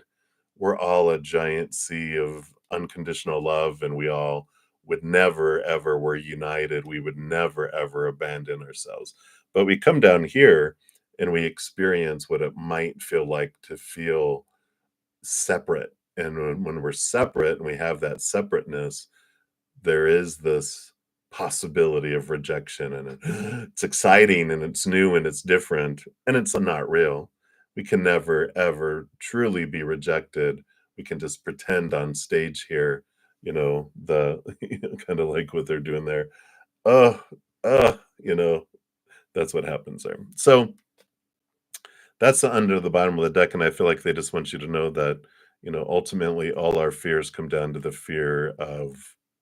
We're all a giant sea of unconditional love, and we all would never ever, we're united, we would never ever abandon ourselves. But we come down here and we experience what it might feel like to feel separate. And when we're separate and we have that separateness, there is this possibility of rejection, and it's exciting and it's new and it's different and it's not real. We can never ever truly be rejected. We can just pretend on stage here, the kind of like what they're doing there. Oh, that's what happens there. So that's the under the bottom of the deck, and I feel like they just want you to know that, ultimately all our fears come down to the fear of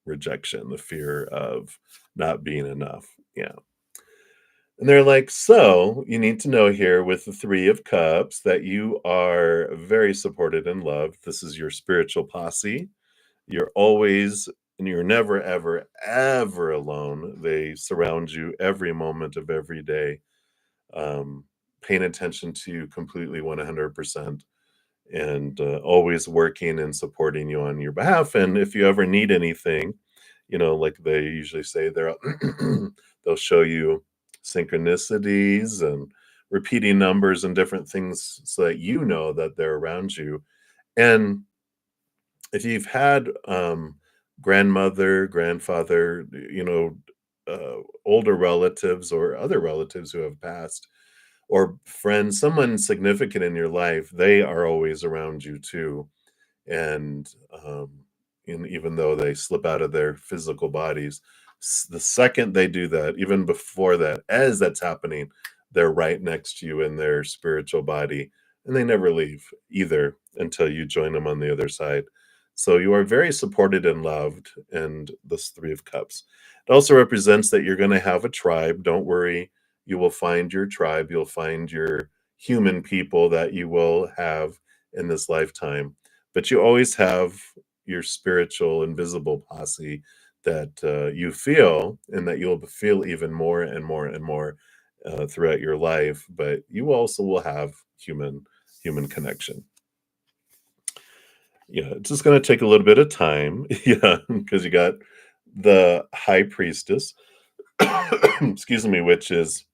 rejection, the fear of not being enough. Yeah. And they're like, so you need to know here with the Three of Cups that you are very supported and loved. This is your spiritual posse. You're always and you're never, ever, ever alone. They surround you every moment of every day, um, paying attention to you completely 100%, and always working and supporting you on your behalf. And if you ever need anything, like they usually say, they'll show you synchronicities and repeating numbers and different things so that you know that they're around you. And if you've had grandmother, grandfather, older relatives or other relatives who have passed, or friends, someone significant in your life, they are always around you too. And even though they slip out of their physical bodies, the second they do that, even before that, as that's happening, they're right next to you in their spiritual body, and they never leave either until you join them on the other side. So you are very supported and loved, and this Three of Cups. It also represents that you're going to have a tribe. Don't worry, you will find your tribe. You'll find your human people that you will have in this lifetime. But you always have your spiritual invisible posse that you feel, and that you'll feel even more and more and more throughout your life. But you also will have human connection. Yeah, it's just going to take a little bit of time. Yeah, because you got the high priestess, excuse me, which is,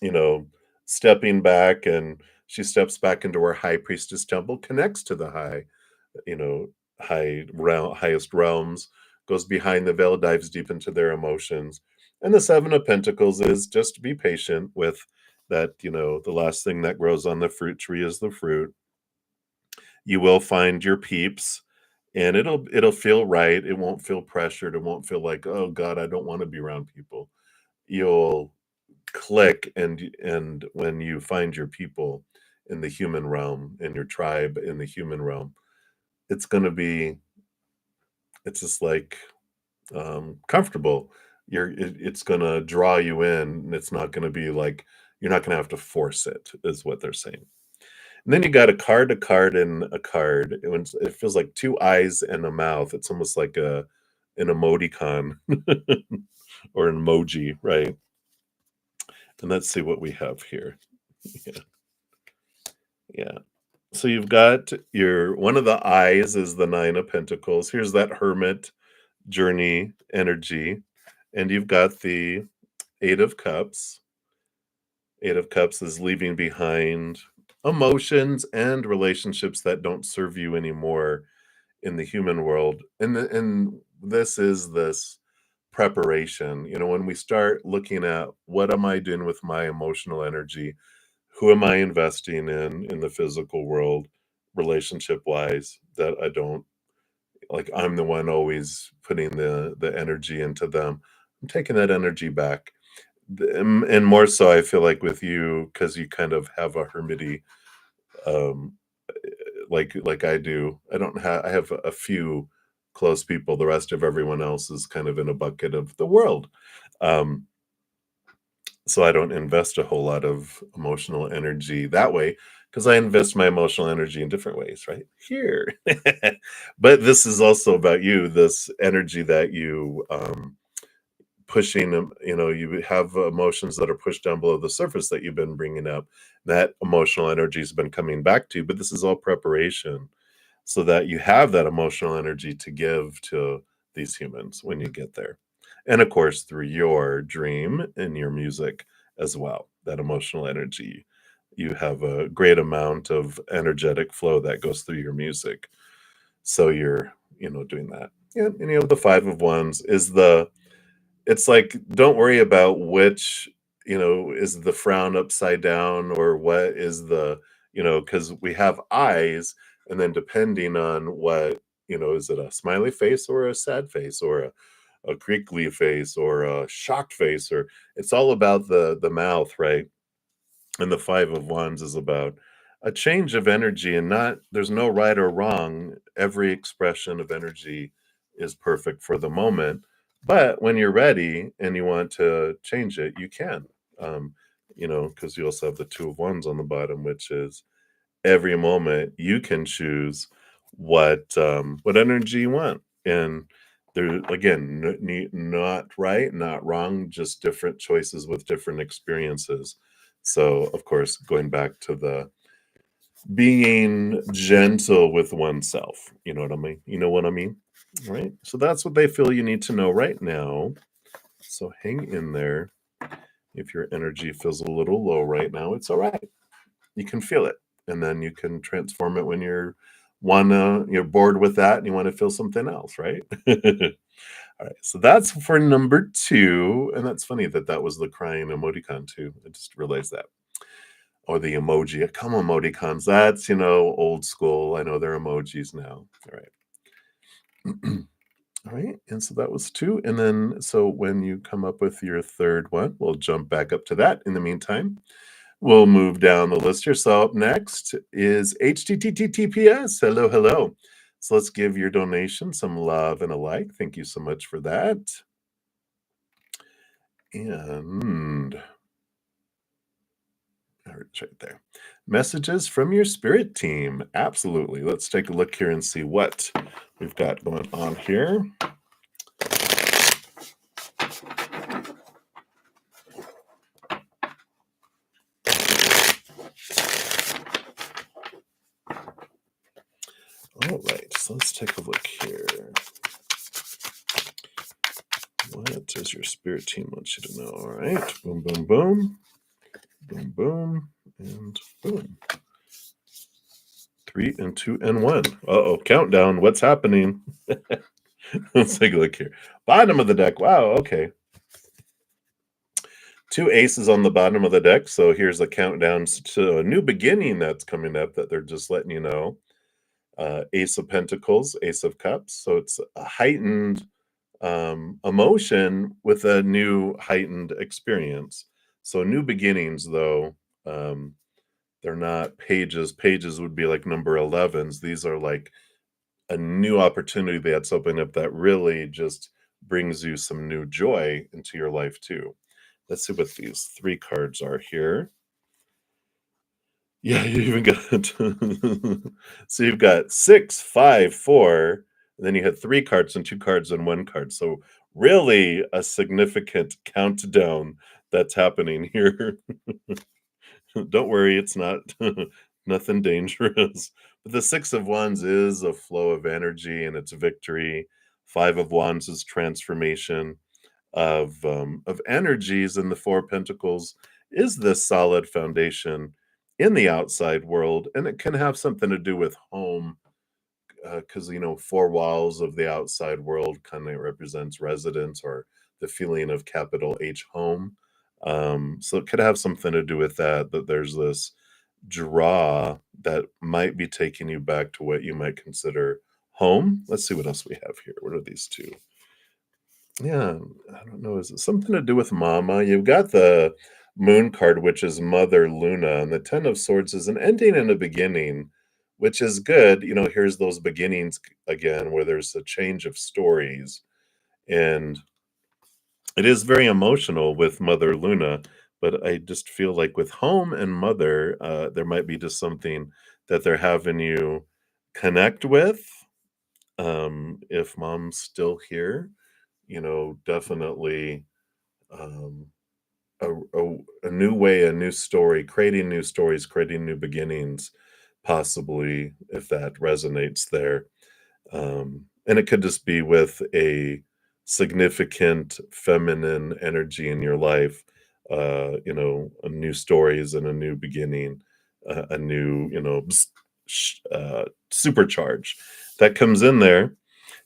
you know, stepping back, and she steps back into her high priestess temple, connects to the you know, highest realms, goes behind the veil, dives deep into their emotions. And the Seven of Pentacles is just to be patient with that, the last thing that grows on the fruit tree is the fruit. You will find your peeps, and it'll feel right. It won't feel pressured. It won't feel like, oh God, I don't want to be around people. You'll click, and when you find your people in the human realm, and your tribe in the human realm, it's going to be it's just like comfortable. It's going to draw you in, and it's not going to be like you're not going to have to force it, is what they're saying. And then you got a card and a card. It feels like two eyes and a mouth. It's almost like an emoticon or an emoji, right? And let's see what we have here. Yeah. Yeah. So you've got your one of the eyes is the Nine of Pentacles. Here's that hermit journey energy. And you've got the Eight of Cups. Eight of Cups is leaving behind emotions and relationships that don't serve you anymore in the human world. And this is this preparation. When we start looking at what am I doing with my emotional energy, who am I investing in the physical world, relationship wise, that I don't like, I'm the one always putting the energy into them. I'm taking that energy back. And more so, I feel like with you, because you kind of have a hermity, um, like I do. I have a few close people. The rest of everyone else is kind of in a bucket of the world. Um, So I don't invest a whole lot of emotional energy that way because I invest my emotional energy in different ways, right? Here. But this is also about you, this energy that you pushing them, you have emotions that are pushed down below the surface that you've been bringing up. That emotional energy has been coming back to you, but this is all preparation so that you have that emotional energy to give to these humans when you get there. And of course, through your dream and your music as well, that emotional energy. You have a great amount of energetic flow that goes through your music. So you're, doing that. Yeah, and the five of wands is it's like, don't worry about which, is the frown upside down or what is because we have eyes, and then depending on what, is it a smiley face or a sad face or a crinkly face or a shocked face, or it's all about the mouth, right? And the five of wands is about a change of energy, and not there's no right or wrong. Every expression of energy is perfect for the moment, but when you're ready and you want to change it, you can. um because you also have the two of wands on the bottom, which is every moment you can choose what energy you want. And there again, not right, not wrong, just different choices with different experiences. So of course, going back to the being gentle with oneself, you know what I mean, right? So that's what they feel you need to know right now. So hang in there. If your energy feels a little low right now, it's all right. You can feel it, and then you can transform it when you're bored with that and you want to feel something else, right? All right, so that's for number two, and that's funny that that was the crying emoticon too. I just realized that, or the emoji. Come emoticons, that's old school. I know they're emojis now. All right. All right, and so that was two, and then so when you come up with your third one, we'll jump back up to that. In the meantime, we'll move down the list here. So up next is HTTTPS. Hello, hello. So let's give your donation some love and a like. Thank you so much for that. And it's right there. Messages from your spirit team. Absolutely. Let's take a look here and see what we've got going on here. All right, so let's take a look here. What does your spirit team want you to know? All right, boom, boom, boom, boom, boom, and boom. 3 and 2 and 1. Uh-oh, countdown. What's happening? Let's take a look here. Bottom of the deck. Wow, okay. 2 aces on the bottom of the deck. So here's a countdown to a new beginning that's coming up that they're just letting you know. Ace of Pentacles, Ace of Cups. So it's a heightened emotion with a new heightened experience. So new beginnings, though, they're not pages. Pages would be like number 11s. These are like a new opportunity that's opened up that really just brings you some new joy into your life too. Let's see what these 3 cards are here. Yeah, you even got so you've got 6, 5, 4, and then you had 3 cards and 2 cards and 1 card. So really a significant countdown that's happening here. Don't worry, it's not nothing dangerous. But the 6 of wands is a flow of energy and it's victory. 5 of wands is transformation of energies, and the 4 of pentacles is this solid foundation in the outside world, and it can have something to do with home, because 4 walls of the outside world kind of represents residence or the feeling of capital H home. So it could have something to do with that, that there's this draw that might be taking you back to what you might consider home. Let's see what else we have here. What are these two? Yeah, I don't know. Is it something to do with mama? You've got the moon card, which is Mother Luna, and the Ten of Swords is an ending and a beginning, which is good. Here's those beginnings again, where there's a change of stories. And it is very emotional with Mother Luna but I just feel like with home and mother, there might be just something that they're having you connect with. If mom's still here, definitely um, a new way, a new story, creating new stories, creating new beginnings, possibly if that resonates there. And it could just be with a significant feminine energy in your life, a new stories and a new beginning, a new, supercharge that comes in there.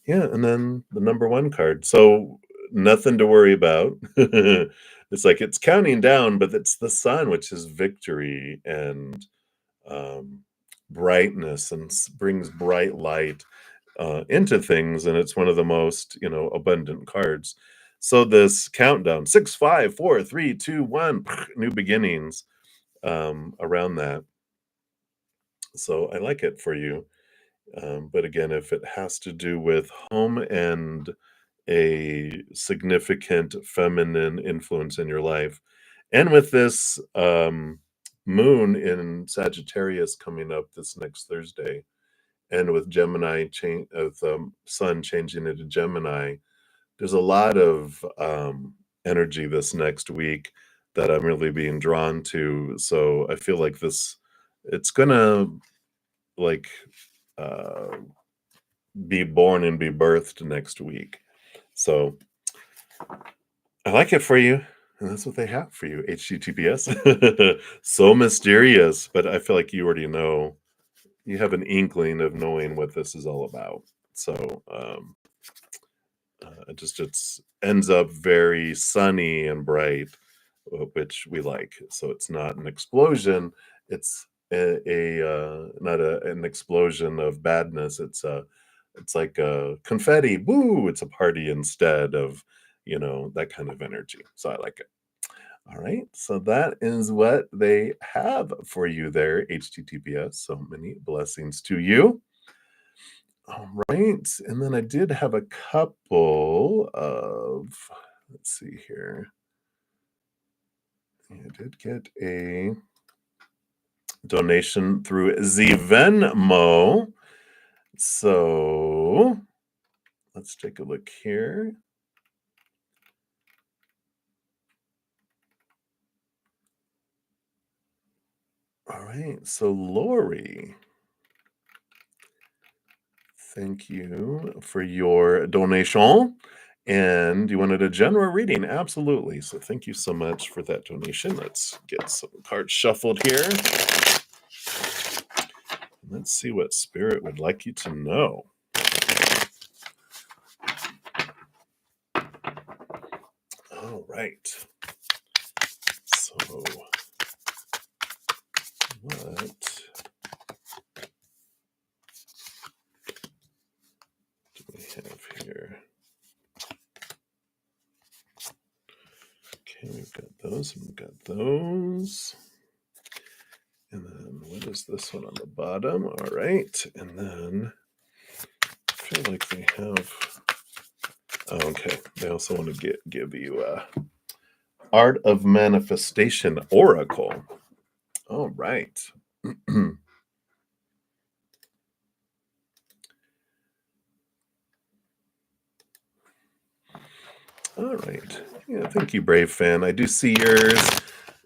Yeah, and then the number 1 card. So, nothing to worry about. It's like it's counting down, but it's the sun, which is victory and, um, brightness and brings bright light, into things, and it's one of the most, abundant cards. So this countdown, 6, 5, 4, 3, 2, 1, new beginnings, around that. So I like it for you. But again, if it has to do with home and a significant feminine influence in your life, and with this moon in Sagittarius coming up this next Thursday, and with Gemini change of the sun changing into Gemini, there's a lot of energy this next week that I'm really being drawn to. So I feel like it's gonna like uh, be born and be birthed next week. So I like it for you. And that's what they have for you, HTTPS. So mysterious, but I feel like you already know. You have an inkling of knowing what this is all about. So it's ends up very sunny and bright, which we like. So it's not an explosion. It's not an explosion of badness. It's like a confetti. Woo! It's a party instead of that kind of energy. So I like it. All right. So that is what they have for you there, HTTPS. So many blessings to you. All right. And then I did have a couple of, let's see here. I did get a donation through Venmo. So let's take a look here. All right. So Lori, thank you for your donation. And you wanted a general reading? Absolutely. So thank you so much for that donation. Let's get some cards shuffled here. Let's see what Spirit would like you to know. All right. So, what do we have here? Okay, we've got those, and we've got those. And then what is this one on the bottom? All right. And then I feel like they have. Oh, okay. They also want to give you a Art of Manifestation Oracle. All right. All right. Yeah, thank you, Brave Fan. I do see yours.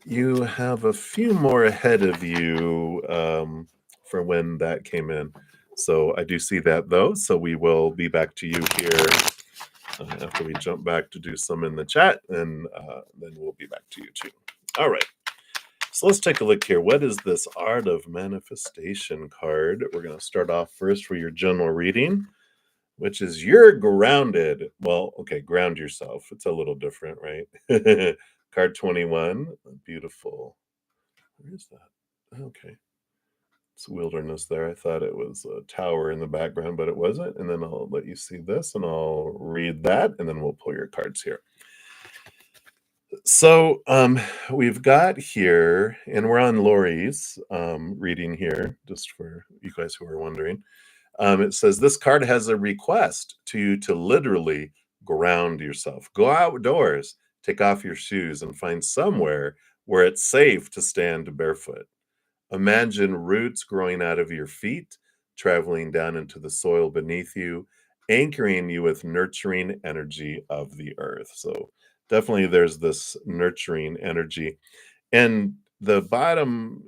You have a few more ahead of you for when that came in. So I do see that, though. So we will be back to you here after we jump back to do some in the chat, and then we'll be back to you, too. All right. So let's take a look here. What is this Art of Manifestation card? We're going to start off first for your general reading, which is you're grounded. Well, okay, ground yourself. It's a little different, right? Card 21. Beautiful. Where is that? Okay. It's wilderness there. I thought it was a tower in the background, but it wasn't. And then I'll let you see this and I'll read that, and then we'll pull your cards here. So we've got here, and we're on Lori's reading here, just for you guys who are wondering. It says this card has a request to you to literally ground yourself. Go outdoors, take off your shoes, and find somewhere where it's safe to stand barefoot. Imagine roots growing out of your feet, traveling down into the soil beneath you, anchoring you with nurturing energy of the earth. So definitely there's this nurturing energy. And the bottom,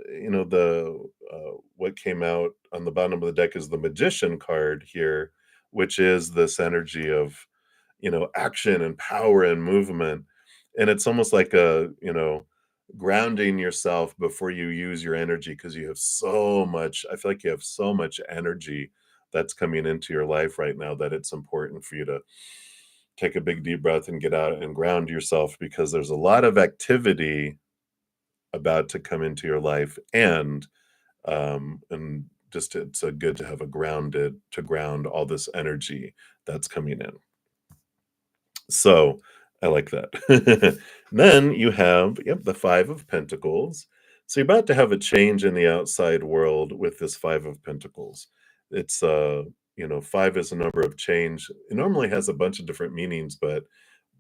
what came out on the bottom of the deck is the magician card here, which is this energy of, action and power and movement. And it's almost like grounding yourself before you use your energy because you have so much. I feel like you have so much energy that's coming into your life right now that it's important for you to take a big deep breath and get out and ground yourself because there's a lot of activity about to come into your life and just it's a good to have a grounded to ground all this energy that's coming in. So I like that. Then you have, yep, the Five of Pentacles. So you're about to have a change in the outside world with this Five of Pentacles. It's five is a number of change. It normally has a bunch of different meanings, but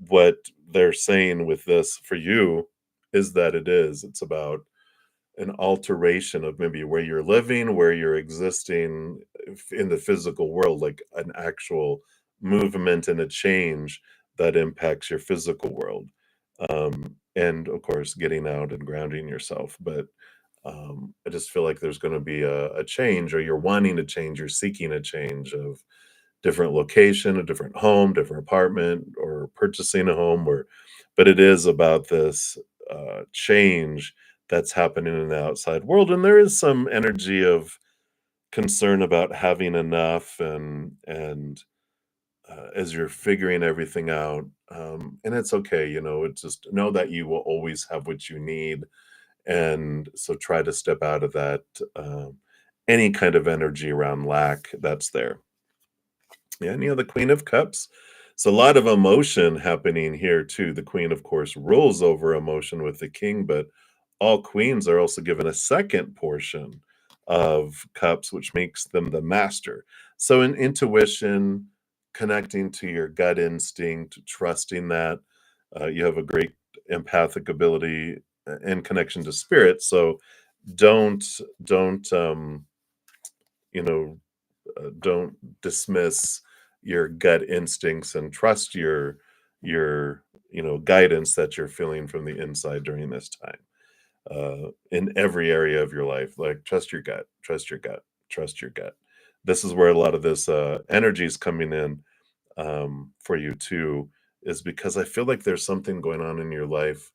what they're saying with this for you is that it's about an alteration of maybe where you're living, where you're existing in the physical world, like an actual movement and a change that impacts your physical world. And of course, getting out and grounding yourself. But I just feel like there's going to be a change, or you're wanting to change, you're seeking a change of different location, a different home, different apartment, or purchasing a home, or but it is about this change that's happening in the outside world. And there is some energy of concern about having enough and as you're figuring everything out. And it's okay, it's just know that you will always have what you need. And so try to step out of that any kind of energy around lack that's there. Yeah, and the Queen of Cups. So a lot of emotion happening here too. The Queen, of course, rules over emotion with the King, but all queens are also given a second portion of cups, which makes them the master. So in intuition, connecting to your gut instinct, trusting that you have a great empathic ability and connection to spirit. So don't don't you know don't dismiss your gut instincts and trust your guidance that you're feeling from the inside during this time in every area of your life. Like trust your gut, trust your gut, trust your gut. This is where a lot of this energy is coming in for you too, is because I feel like there's something going on in your life,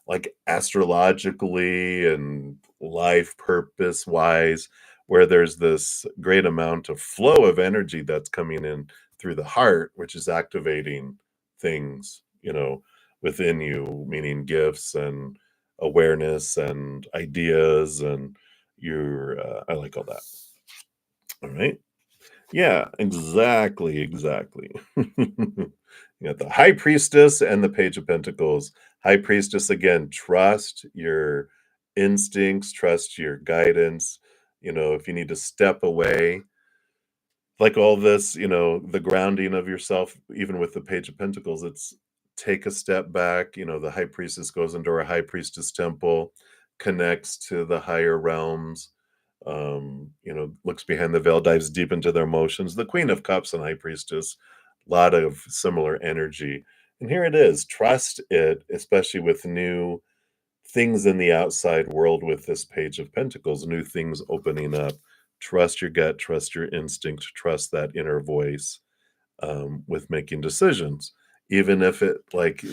like astrologically and life purpose wise, where there's this great amount of flow of energy that's coming in through the heart, which is activating things, within you, meaning gifts and awareness and ideas and I like all that. All right. Yeah, exactly, exactly. You got the High Priestess and the Page of Pentacles. High Priestess, again, trust your instincts, trust your guidance. If you need to step away, like all this, the grounding of yourself, even with the Page of Pentacles, it's take a step back. The High Priestess goes into her High Priestess temple, connects to the higher realms, looks behind the veil, dives deep into their emotions. The Queen of Cups and High Priestess, a lot of similar energy. And here it is, trust it, especially with new things in the outside world with this Page of Pentacles, new things opening up. Trust your gut, trust your instinct, trust that inner voice with making decisions. Even if it's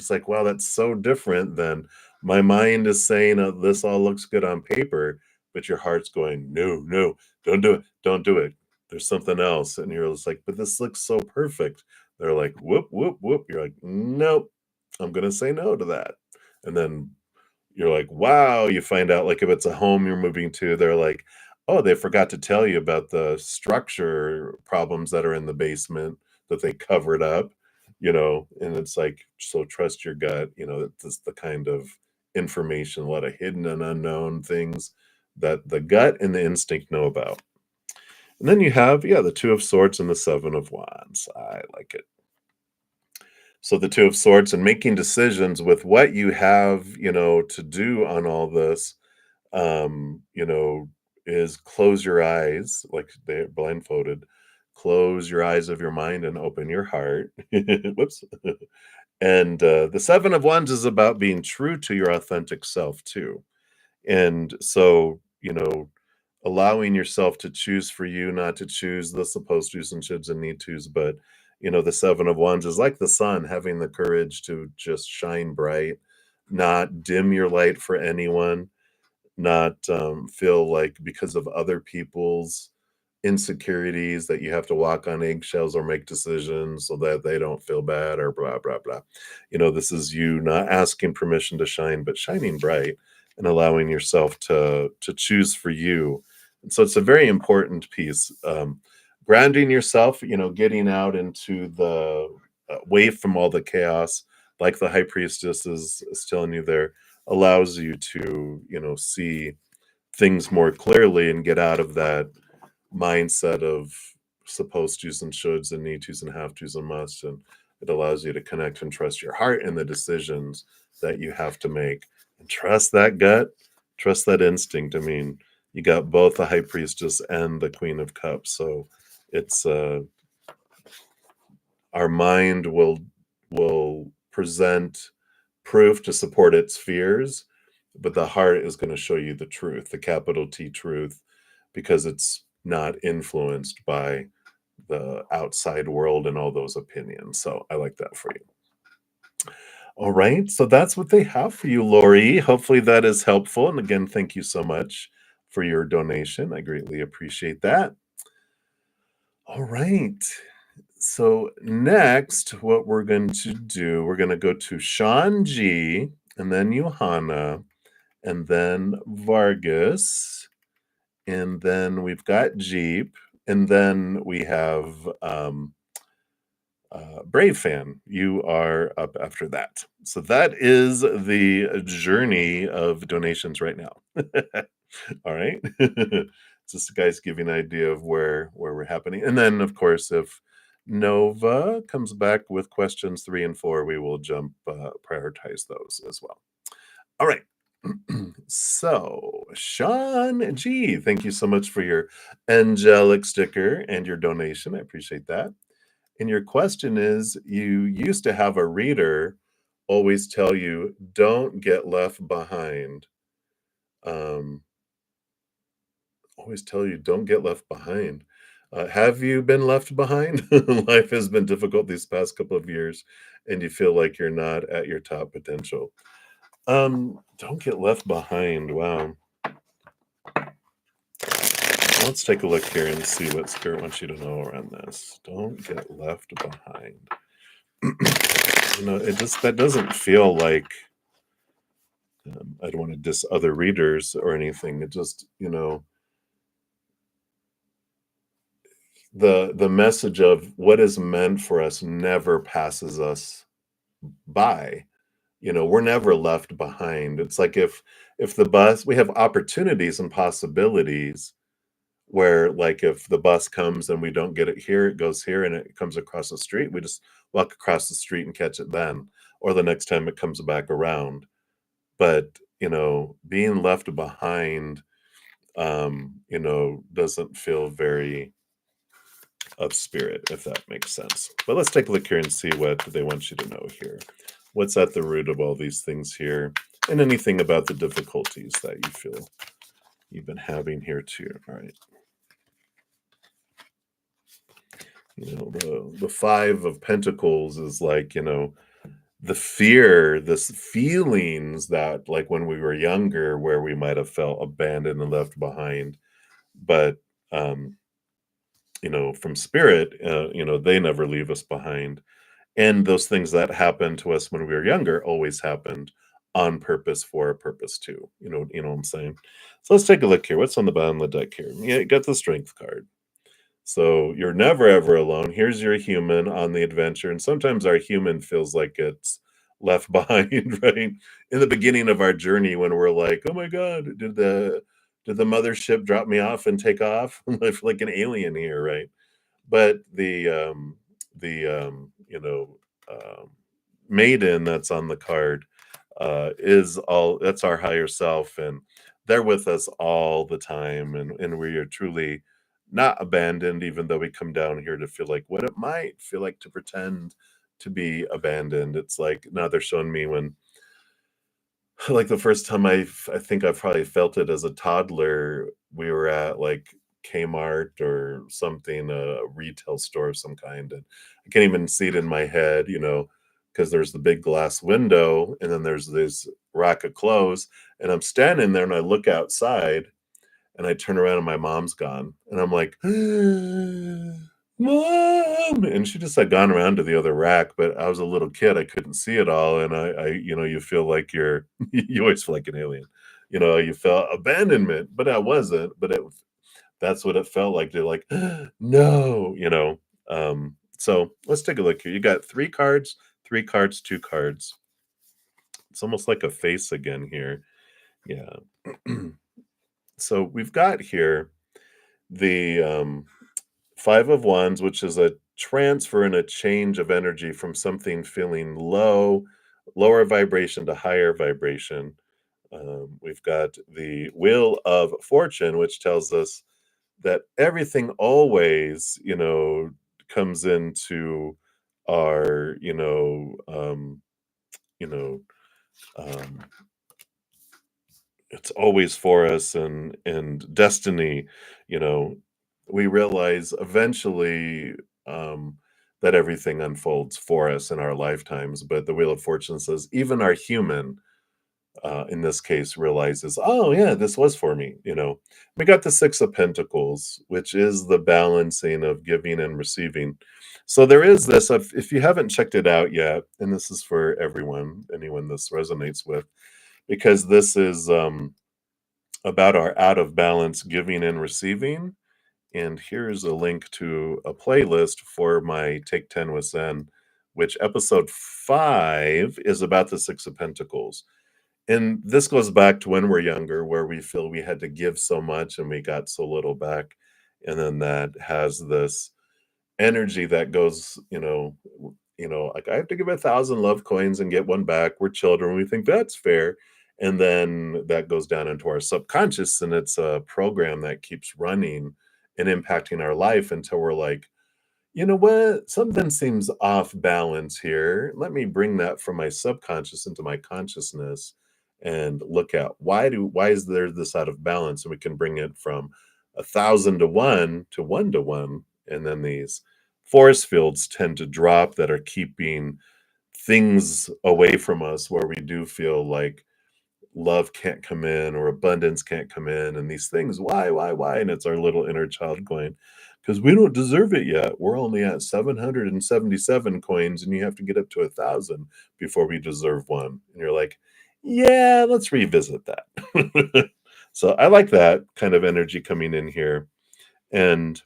like, wow, that's so different than my mind is saying this all looks good on paper, but your heart's going, no, no, don't do it, don't do it. There's something else. And you're just like, but this looks so perfect. They're like, whoop, whoop, whoop. You're like, nope, I'm going to say no to that. And then you're like, wow, you find out like if it's a home you're moving to, they're like, oh, they forgot to tell you about the structure problems that are in the basement that they covered up, and it's like, so trust your gut, that's the kind of information, a lot of hidden and unknown things that the gut and the instinct know about. And then you have, yeah, the Two of Swords and the Seven of Wands. I like it. So the Two of Swords and making decisions with what you have, to do on all this, you know, is close your eyes, like they're blindfolded. Close your eyes of your mind and open your heart. Whoops. And the Seven of Wands is about being true to your authentic self too. And so, allowing yourself to choose for you, not to choose the supposed tos and shoulds and need tos, but the Seven of Wands is like the sun, having the courage to just shine bright, not dim your light for anyone, not feel like because of other people's insecurities that you have to walk on eggshells or make decisions so that they don't feel bad or blah blah blah. This is you not asking permission to shine but shining bright and allowing yourself to choose for you. And so it's a very important piece. Grounding yourself, getting out into the away from all the chaos, like the high priestess is telling you there, allows you to see things more clearly and get out of that mindset of supposed tos and shoulds and need tos and have tos and musts, and it allows you to connect and trust your heart in the decisions that you have to make, and trust that gut, trust that instinct. I mean, you got both the high priestess and the queen of cups, so it's our mind will present proof to support its fears, but the heart is going to show you the truth, the capital T truth, because it's not influenced by the outside world and all those opinions. So I like that for you. All right. So that's what they have for you, Lori. Hopefully that is helpful. And again, thank you so much for your donation. I greatly appreciate that. All right. So next, what we're going to do, we're going to go to Sean G, and then Johanna, and then Vargas, and then we've got Jeep, and then we have Brave Fan. You are up after that. So that is the journey of donations right now. All right. Just to guys give you an idea of where we're happening. And then of course, if Nova comes back with questions 3 and 4, we will jump prioritize those as well. All right. So, Sean G, thank you so much for your angelic sticker and your donation. I appreciate that. And your question is, you used to have a reader always tell you, don't get left behind. Um, always tell you, don't get left behind. Have you been left behind? Life has been difficult these past couple of years, and you feel like you're not at your top potential. Don't get left behind. Wow. Let's take a look here and see what Spirit wants you to know around this. Don't get left behind. That doesn't feel like I don't want to diss other readers or anything. It just, the message of what is meant for us never passes us by. We're never left behind. It's like if the bus, we have opportunities and possibilities where, like, if the bus comes and we don't get it here, it goes here and it comes across the street, we just walk across the street and catch it then, or the next time it comes back around. But being left behind doesn't feel very of spirit, if that makes sense. But let's take a look here and see what they want you to know here. What's at the root of all these things here, and anything about the difficulties that you feel you've been having here too. All right. The Five of Pentacles is like, the fear, this feelings that, like, when we were younger, where we might have felt abandoned and left behind, but from spirit, they never leave us behind. And those things that happened to us when we were younger always happened on purpose for a purpose too. You know what I'm saying? So let's take a look here. What's on the bottom of the deck here? Yeah, you got the Strength card. So you're never ever alone. Here's your human on the adventure. And sometimes our human feels like it's left behind, right? In the beginning of our journey, when we're like, oh my God, did the mothership drop me off and take off? I feel like an alien here, right? But the maiden that's on the card is all that's our higher self, and they're with us all the time, and we are truly not abandoned, even though we come down here to feel like what it might feel like to pretend to be abandoned. It's like now they're showing me when like, the first time I think I probably felt it as a toddler, we were at, like, Kmart or something, a retail store of some kind, and I can't even see it in my head, because there's the big glass window, and then there's this rack of clothes, and I'm standing there, and I look outside, and I turn around, and my mom's gone, and I'm like, "Mom!" And she just had gone around to the other rack, but I was a little kid, I couldn't see it all, and you feel like you're you always feel like an alien. You felt abandonment, but I wasn't, but that's what it felt like. They're like, "No," so let's take a look here. You got 3 cards, 2 cards. It's almost like a face again here. Yeah. So we've got here the, 5 of Wands, which is a transfer and a change of energy from something feeling lower vibration to higher vibration. We've got the Wheel of Fortune, which tells us that everything always, comes into our, you know, um, it's always for us, and destiny, you know, we realize eventually that everything unfolds for us in our lifetimes. But the Wheel of Fortune says even our human, in this case, realizes, oh yeah, this was for me. We got the Six of Pentacles, which is the balancing of giving and receiving. So there is this. If you haven't checked it out yet, and this is for everyone, anyone this resonates with, because this is about our out of balance giving and receiving. And here's a link to a playlist for my Take 10 with Zen, which episode 5 is about the Six of Pentacles. And this goes back to when we're younger, where we feel we had to give so much and we got so little back. And then that has this energy that goes, like I have to give 1,000 love coins and get one back. We're children. We think that's fair. And then that goes down into our subconscious, and it's a program that keeps running and impacting our life until we're like, you know what? Something seems off balance here. Let me bring that from my subconscious into my consciousness and look at why is there this out of balance? And we can bring it from 1,000 to 1 to 1. And then these force fields tend to drop that are keeping things away from us where we do feel like love can't come in or abundance can't come in, and these things, why, and it's our little inner child going, because we don't deserve it yet. We're only at 777 coins, and you have to get up to 1,000 before we deserve one. And you're like, yeah, let's revisit that. So I like that kind of energy coming in here. And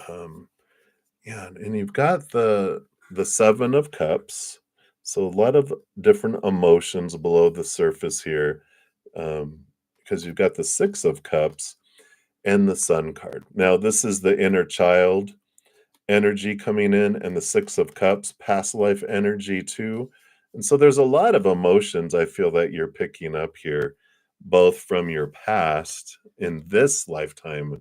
um yeah, and you've got the 7 of Cups, so a lot of different emotions below the surface here, because you've got the 6 of Cups and the Sun card. Now, this is the inner child energy coming in, and the 6 of Cups, past life energy too. And so there's a lot of emotions I feel that you're picking up here, both from your past in this lifetime.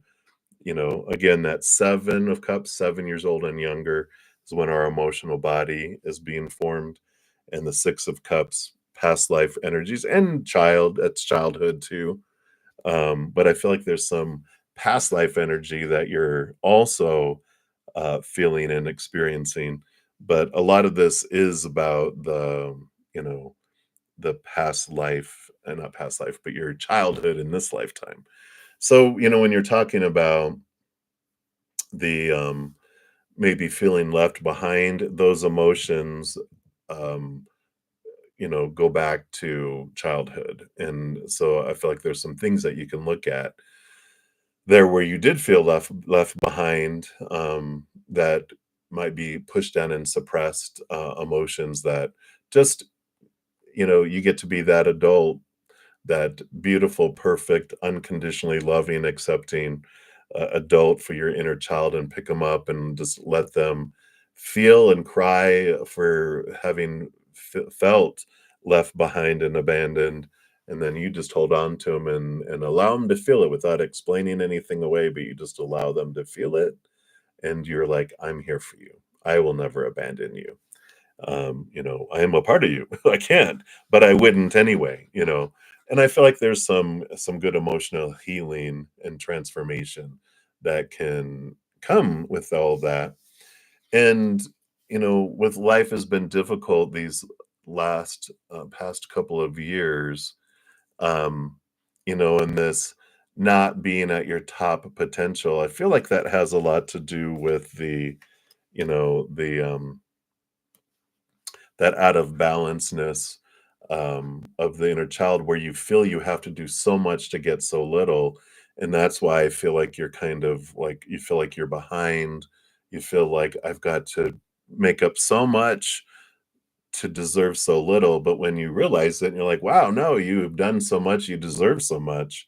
Again, that 7 of Cups, 7 years old and younger is when our emotional body is being formed. And the 6 of Cups, past life energies, and that's childhood too. But I feel like there's some past life energy that you're also feeling and experiencing. But a lot of this is about you know, the past life, and not past life, but your childhood in this lifetime. So, when you're talking about the maybe feeling left behind, those emotions um go back to childhood. And so I feel like there's some things that you can look at there where you did feel left behind, that might be pushed down and suppressed emotions that just you get to be that adult, that beautiful, perfect, unconditionally loving, accepting adult for your inner child, and pick them up and just let them feel and cry for having felt left behind and abandoned, and then you just hold on to them and allow them to feel it without explaining anything away, but you just allow them to feel it, and you're like, "I'm here for you. I will never abandon you. I am a part of you. I can't, but I wouldn't anyway. And I feel like there's some good emotional healing and transformation that can come with all that. And with life has been difficult these last past couple of years. Um, and this not being at your top potential, I feel like that has a lot to do with the that out of balanceness of the inner child where you feel you have to do so much to get so little. And that's why I feel like you're kind of like, you feel like you're behind. You feel like I've got to make up so much to deserve so little. But when you realize it, you're like, wow, no, you've done so much, you deserve so much.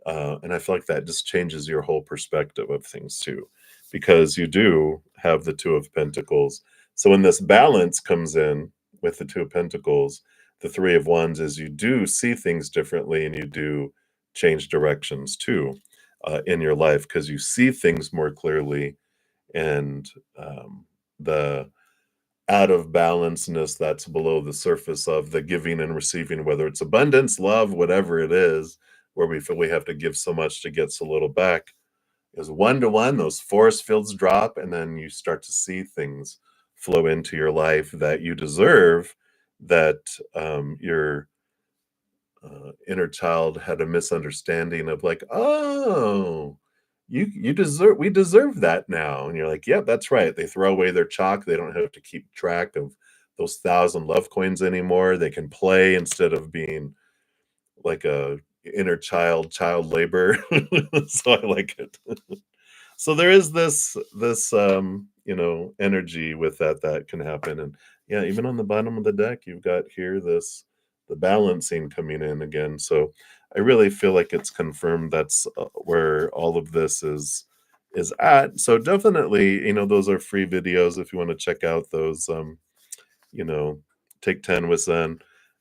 And I feel like that just changes your whole perspective of things too, because you do have the Two of Pentacles. So when this balance comes in with the Two of Pentacles, the Three of Wands is you do see things differently and you do change directions too in your life because you see things more clearly. And the out of balanceness that's below the surface of the giving and receiving, whether it's abundance, love, whatever it is, where we feel we have to give so much to get so little back, is one to one. Those force fields drop, and then you start to see things flow into your life that you deserve. That your inner child had a misunderstanding of like, oh, you deserve we deserve that now. And you're like, yeah, that's right. They throw away their chalk. They don't have to keep track of those 1,000 love coins anymore. They can play instead of being like a inner child labor. So I like it. So there is this energy with that can happen. And yeah, even on the bottom of the deck, you've got here the balancing coming in again. So I really feel like it's confirmed that's where all of this is at. So definitely, those are free videos if you want to check out those. You know, Take 10 with Zen.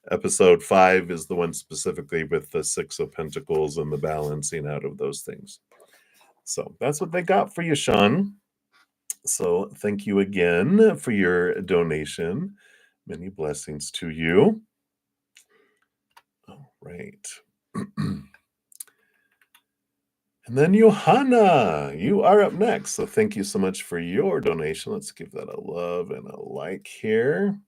Episode 5 is the one specifically with the Six of Pentacles and the balancing out of those things. So that's what they got for you, Sean. So thank you again for your donation. Many blessings to you. All right. And then Johanna, you are up next. So thank you so much for your donation. Let's give that a love and a like here.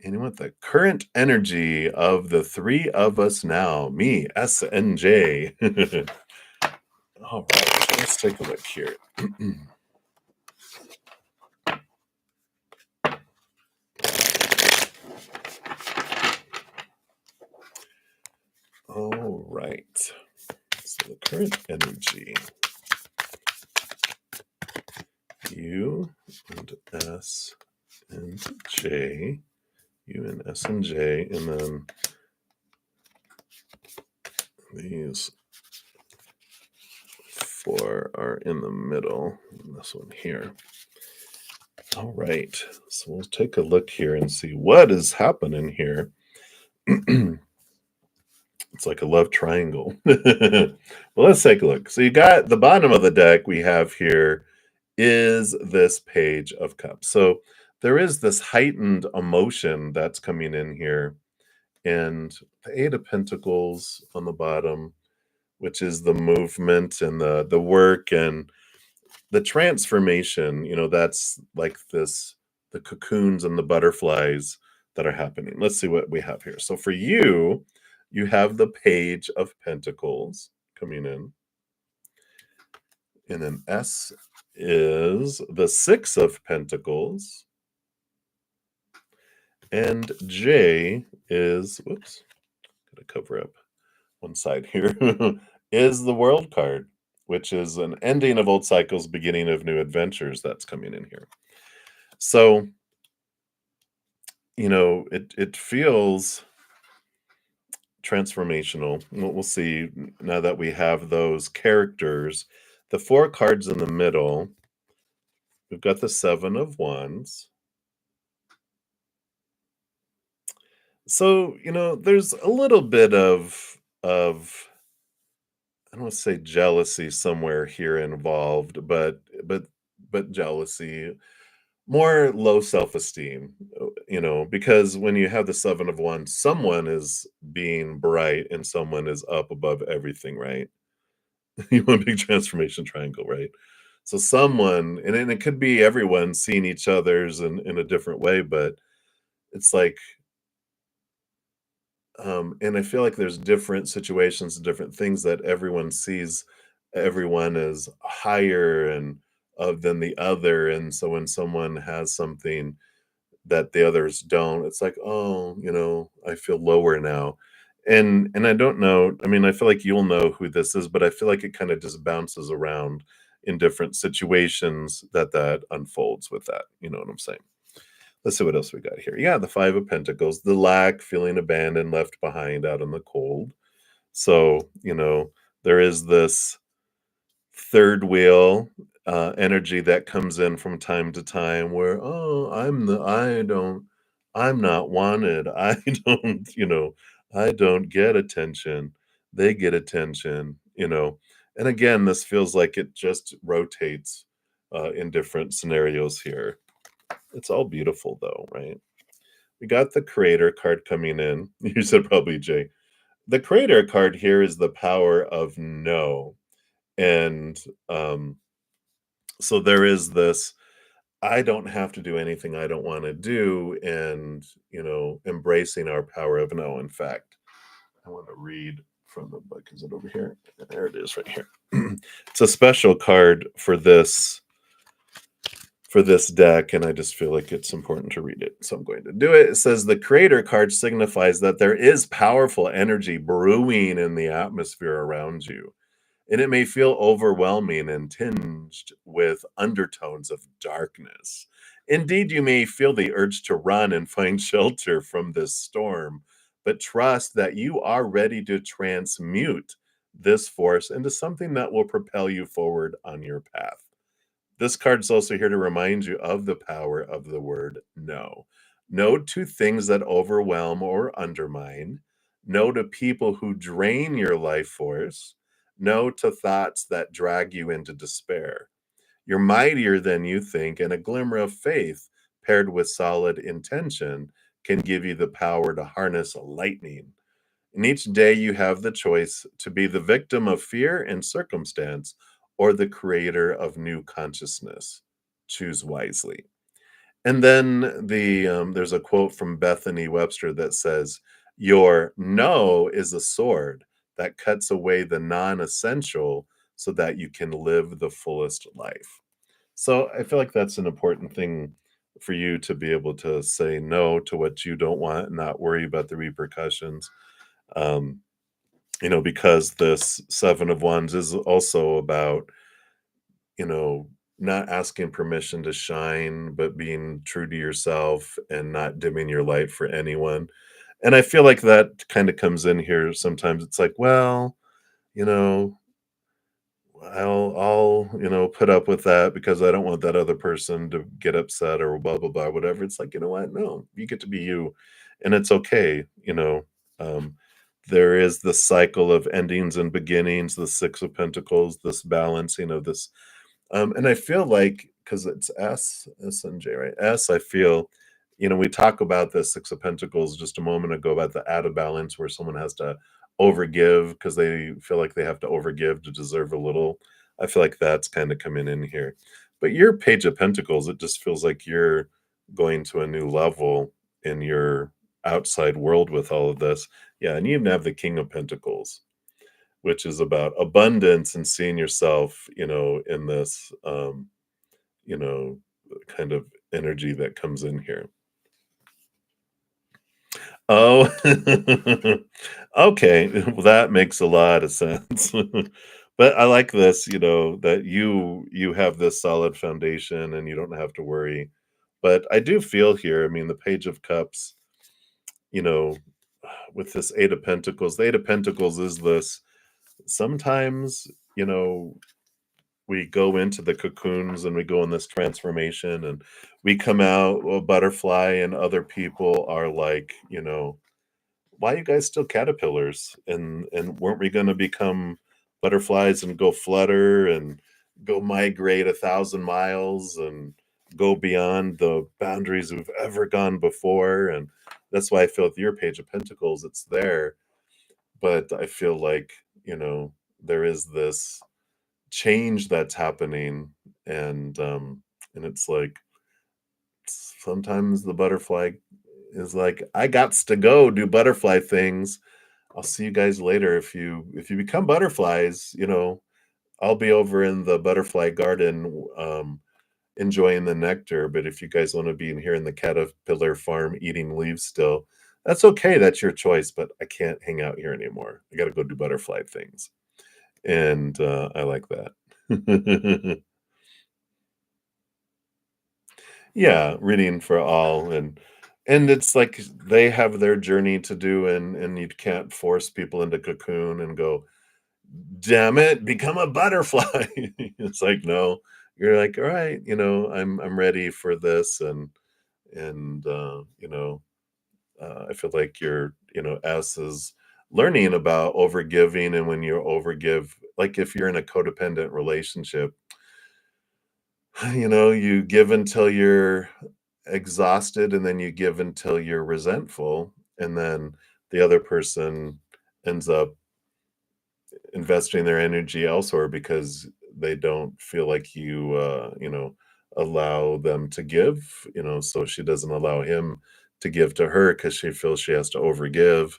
And with the current energy of the three of us now, me, S, and J. All right, let's take a look here. All right. So the current energy, U and S and J, U and S and J, and then these 4 are in the middle, and this one here. All right, so we'll take a look here and see what is happening here. It's like a love triangle. Well, let's take a look. So you got the bottom of the deck we have here is this Page of Cups. So there is this heightened emotion that's coming in here. And the Eight of Pentacles on the bottom, which is the movement and the work and the transformation, that's like the cocoons and the butterflies that are happening. Let's see what we have here. So for you, you have the Page of Pentacles coming in. And then S is the Six of Pentacles. And J is, whoops, gotta cover up one side here, is the World card, which is an ending of old cycles, beginning of new adventures that's coming in here. So, it feels transformational. We'll see now that we have those characters. The 4 cards in the middle, We've got the 7 of Wands. So, there's a little bit of I don't want to say jealousy somewhere here involved, but jealousy, more low self-esteem, because when you have the 7 of Wands, someone is being bright and someone is up above everything, right? You want a big transformation triangle, right? So someone, and it could be everyone seeing each other's in a different way, but it's like, and I feel like there's different situations, different things that everyone sees everyone as higher and of than the other. And so when someone has something that the others don't, it's like, oh, I feel lower now. And I don't know. I mean, I feel like you'll know who this is, but I feel like it kind of just bounces around in different situations that unfolds with that. You know what I'm saying? Let's see what else we got here. Yeah, the 5 of Pentacles, the lack, feeling abandoned, left behind out in the cold. So, there is this third wheel energy that comes in from time to time where, oh, I'm not wanted. I don't, I don't get attention. They get attention. And again, this feels like it just rotates in different scenarios here. It's all beautiful though, right? We got the creator card coming in. You said probably Jay. The creator card here is the power of no. And so there is this, I don't have to do anything I don't want to do, and embracing our power of no. In fact, I want to read from the book. Is it over here? There it is right here. It's a special card for this deck, and I just feel like it's important to read it. So I'm going to do it. It says the creator card signifies that there is powerful energy brewing in the atmosphere around you, and it may feel overwhelming and tinged with undertones of darkness. Indeed, you may feel the urge to run and find shelter from this storm, but trust that you are ready to transmute this force into something that will propel you forward on your path. This card's also here to remind you of the power of the word no. No to things that overwhelm or undermine. No to people who drain your life force. No to thoughts that drag you into despair. You're mightier than you think, and a glimmer of faith paired with solid intention can give you the power to harness lightning. And each day you have the choice to be the victim of fear and circumstance or the creator of new consciousness. Choose wisely. And then there's a quote from Bethany Webster that says, "Your no is a sword that cuts away the non-essential so that you can live the fullest life." So I feel like that's an important thing for you to be able to say no to what you don't want and not worry about the repercussions. Um, because this 7 of Wands is also about, you know, not asking permission to shine, but being true to yourself and not dimming your light for anyone. And I feel like that kind of comes in here sometimes. It's like, well, you know, I'll put up with that because I don't want that other person to get upset or blah blah blah, whatever. It's like, you know what? No, you get to be you, and it's okay. Um, there is the cycle of endings and beginnings, the 6 of Pentacles, this balancing of this and I feel like because it's S and J, right? S, I feel, we talk about the 6 of Pentacles just a moment ago about the out of balance where someone has to overgive because they feel like they have to overgive to deserve a little. I feel like that's kind of coming in here. But your Page of Pentacles, it just feels like you're going to a new level in your outside world with all of this. Yeah, and you even have the King of Pentacles, which is about abundance and seeing yourself, in this, you know, kind of energy that comes in here. Oh, okay. Well, that makes a lot of sense. But I like this, that you have this solid foundation and you don't have to worry. But I do feel here, I mean, the Page of Cups, you know, with this Eight of Pentacles, the Eight of Pentacles is this sometimes, you know, we go into the cocoons and we go in this transformation and we come out a butterfly and other people are like, why are you guys still caterpillars? And weren't we gonna become butterflies and go flutter and go migrate 1,000 miles and go beyond the boundaries we've ever gone before? And that's why I feel with your Page of Pentacles, it's there. But I feel like, there is this change that's happening, and it's like sometimes the butterfly is like, I gots to go do butterfly things. I'll see you guys later. If you become butterflies, I'll be over in the butterfly garden, enjoying the nectar. But if you guys want to be in here in the caterpillar farm eating leaves still, that's okay. That's your choice. But I can't hang out here anymore. I got to go do butterfly things, and I like that. Yeah, reading for all, and it's like they have their journey to do, and you can't force people into cocoon and go, "Damn it, become a butterfly." It's like, no, you're like, "All right, I'm ready for this," and I feel like S is learning about overgiving, and when you overgive, like if you're in a codependent relationship, you give until you're exhausted, and then you give until you're resentful, and then the other person ends up investing their energy elsewhere because they don't feel like you allow them to give, so she doesn't allow him to give to her because she feels she has to overgive.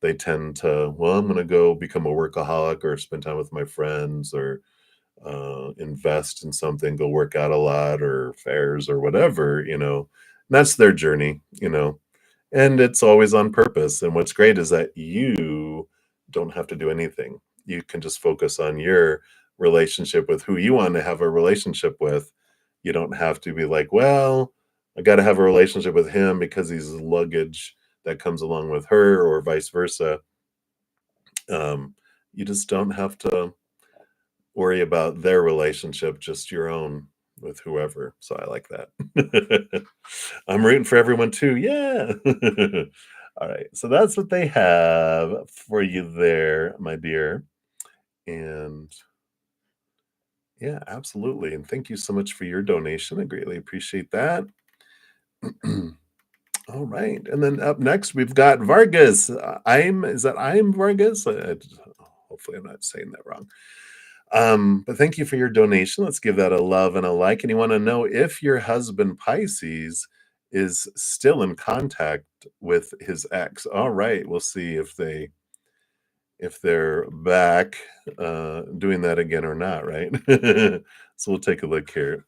They tend to, well, I'm going to go become a workaholic or spend time with my friends or invest in something, go work out a lot or fairs or whatever, that's their journey. And it's always on purpose. And what's great is that you don't have to do anything. You can just focus on your relationship with who you want to have a relationship with. You don't have to be like, well, I got to have a relationship with him because he's luggage that comes along with her or vice versa. Um, you just don't have to worry about their relationship, just your own with whoever. So I like that. I'm rooting for everyone too. Yeah. All right. So that's what they have for you there, my dear. And yeah, absolutely. And thank you so much for your donation. I greatly appreciate that. All right. And then up next, we've got Vargas. I'm Vargas? Hopefully, I'm not saying that wrong. But thank you for your donation. Let's give that a love and a like. And you want to know if your husband Pisces is still in contact with his ex. All right, we'll see if they're back doing that again or not, right? So we'll take a look here.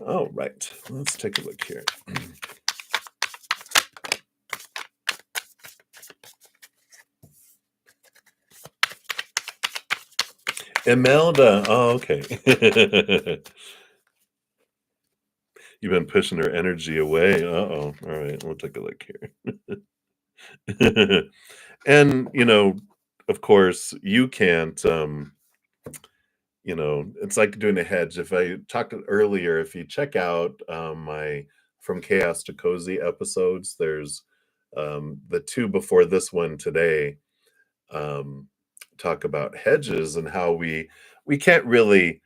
All right, let's take a look here. Imelda. Oh, okay. You've been pushing her energy away. Uh-oh. All right, we'll take a look here. And, of course, you can't, it's like doing a hedge. If I talked earlier, if you check out my From Chaos to Cozy episodes, there's the two before this one today, um, talk about hedges and how we can't really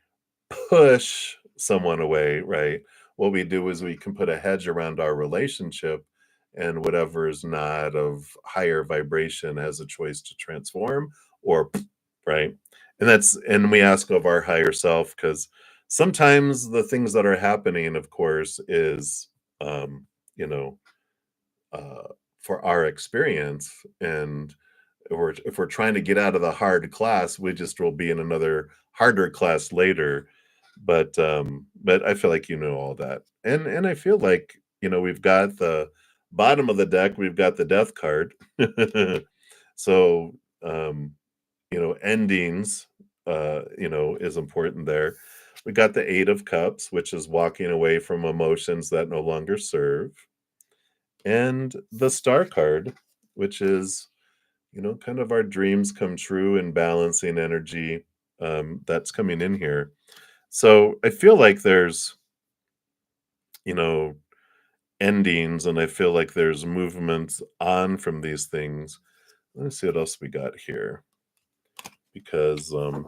push someone away, right? What we do is we can put a hedge around our relationship, and whatever is not of higher vibration has a choice to transform or, right? And we ask of our higher self because sometimes the things that are happening, of course, is, um, you know, uh, for our experience. And if we're trying to get out of the hard class, we just will be in another harder class later. But I feel like all that. And I feel like, we've got the bottom of the deck, we've got the death card. So um, endings is important there. We got the 8 of Cups, which is walking away from emotions that no longer serve. and the Star card, which is, kind of our dreams come true and balancing energy, that's coming in here. So I feel like there's, you know, endings, and I feel like there's movements on from these things. Let me see what else we got here, because I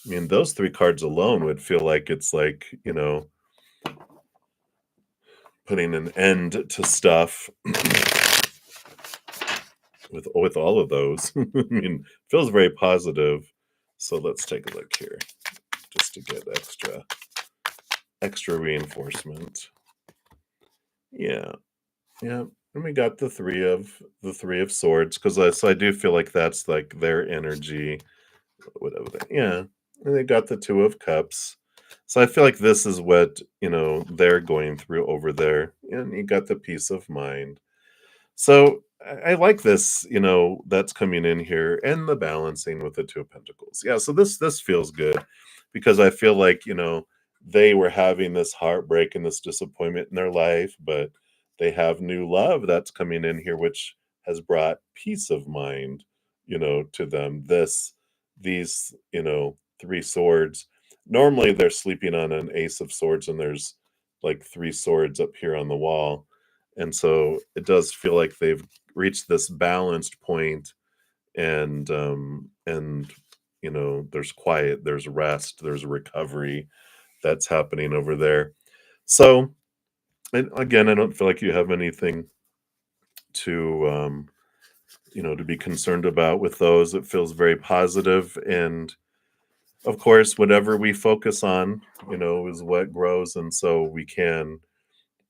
mean, those three cards alone would feel like it's like, putting an end to stuff with all of those. I mean, feels very positive. So let's take a look here just to get extra reinforcement. Yeah. Yeah. And we got the three of swords, because I do feel like that's like their energy, whatever yeah. And they got the two of cups. So I feel like this is what, they're going through over there. And you got the peace of mind. So I like this, that's coming in here, and the balancing with the two of pentacles. Yeah, so this feels good, because I feel like, they were having this heartbreak and this disappointment in their life, but they have new love that's coming in here, which has brought peace of mind, to them. These, three swords. Normally they're sleeping on an ace of swords, and there's like three swords up here on the wall, and so it does feel like they've reached this balanced point, and there's quiet, there's rest, there's recovery that's happening over there. So, and again, I don't feel like you have anything to to be concerned about with those. It feels very positive, and of course, whatever we focus on, is what grows, and so we can,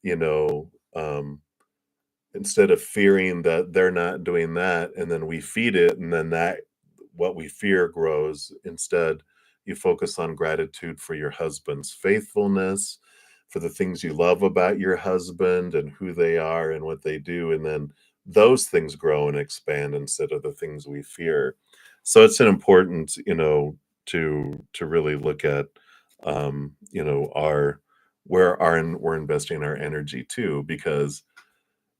you know, um, instead of fearing that they're not doing that, and then we feed it, and then that what we fear grows. Instead, you focus on gratitude for your husband's faithfulness, for the things you love about your husband and who they are and what they do, and then those things grow and expand instead of the things we fear. So it's an important, to really look at, our where our we're investing our energy too, because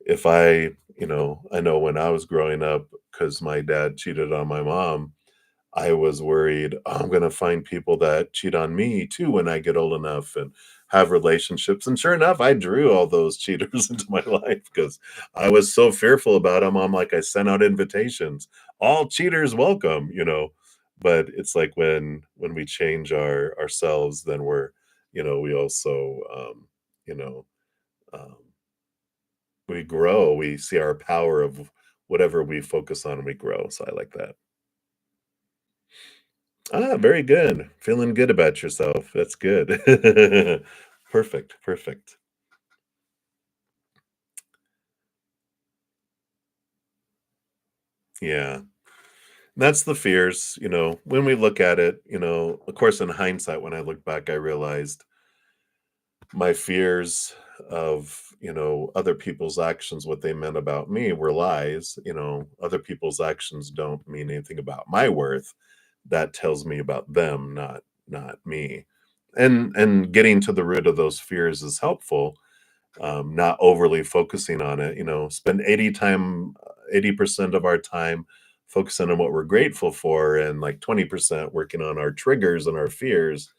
if I know when I was growing up, because my dad cheated on my mom, I was worried, "Oh, I'm gonna find people that cheat on me too when I get old enough and have relationships." And sure enough, I drew all those cheaters into my life because I was so fearful about them. I'm like, I sent out invitations, all cheaters welcome, But it's like when we change ourselves, then we also, you know, um, we grow, we see our power of whatever we focus on, we grow, so I like that. Ah, very good. Feeling good about yourself, that's good. Perfect, perfect. Yeah. That's the fears, when we look at it, of course, in hindsight, when I look back, I realized my fears of, other people's actions, what they meant about me were lies. Other people's actions don't mean anything about my worth. That tells me about them, not me. And getting to the root of those fears is helpful. Not overly focusing on it. Spend 80% of our time focusing on what we're grateful for, and like 20% working on our triggers and our fears,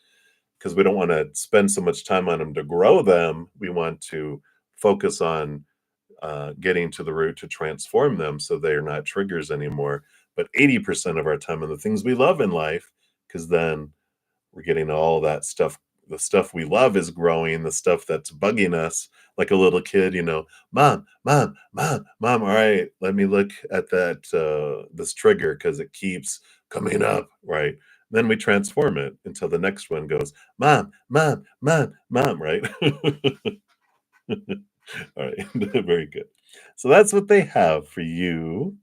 because we don't want to spend so much time on them to grow them. We want to focus on getting to the root to transform them so they're not triggers anymore. But 80% of our time on the things we love in life, because then we're getting all that stuff. The stuff we love is growing, the stuff that's bugging us, like a little kid, mom, mom, mom, mom. All right, let me look at this trigger because it keeps coming up, right? Then we transform it until the next one goes, mom, mom, mom, mom, right? All right, very good. So that's what they have for you,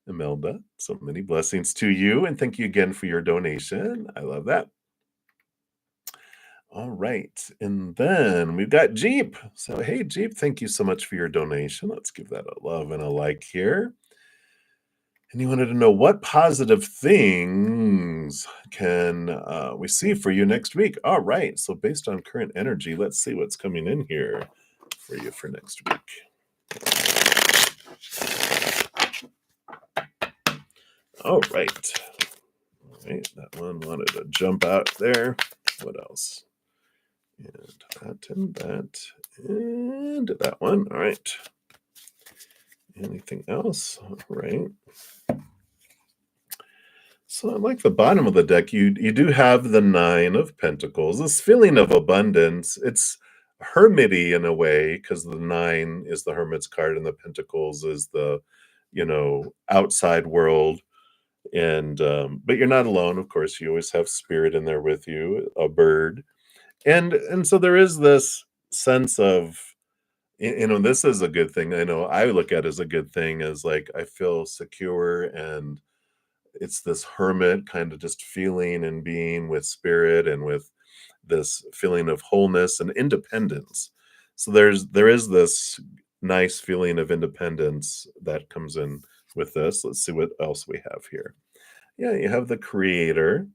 Imelda. So many blessings to you, and thank you again for your donation. I love that. All right. And then we've got Jeep. So, hey, Jeep, thank you so much for your donation. Let's give that a love and a like here. And you wanted to know what positive things can we see for you next week? All right. So, based on current energy, let's see what's coming in here for you for next week. All right. That one wanted to jump out there. What else? And that one. All right. Anything else? All right. So I like the bottom of the deck. You do have the Nine of Pentacles. This feeling of abundance. It's hermity in a way because the Nine is the Hermit's card and the Pentacles is the outside world. And but you're not alone. Of course, you always have spirit in there with you, a bird, and so there is this sense of this is a good thing. I know I look at it as a good thing, as like I feel secure, and it's this hermit kind of just feeling and being with spirit and with this feeling of wholeness and independence. So there is this nice feeling of independence that comes in with this. Let's see what else we have here. Yeah, you have the Creator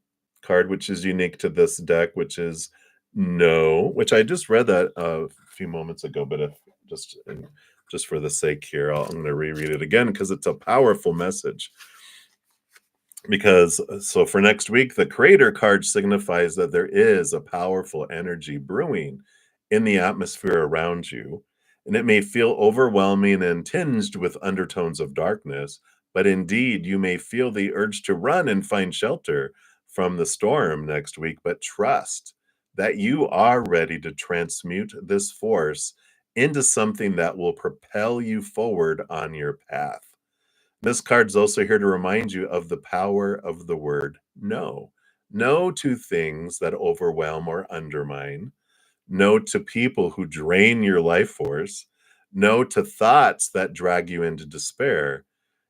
card, which is unique to this deck, which is No, which I just read that a few moments ago, but if just for the sake here, I'm going to reread it again because it's a powerful message. Because so for next week, the Creator card signifies that there is a powerful energy brewing in the atmosphere around you, and it may feel overwhelming and tinged with undertones of darkness, but indeed you may feel the urge to run and find shelter from the storm next week, but trust that you are ready to transmute this force into something that will propel you forward on your path. This card's also here to remind you of the power of the word no. No to things that overwhelm or undermine. No to people who drain your life force. No to thoughts that drag you into despair.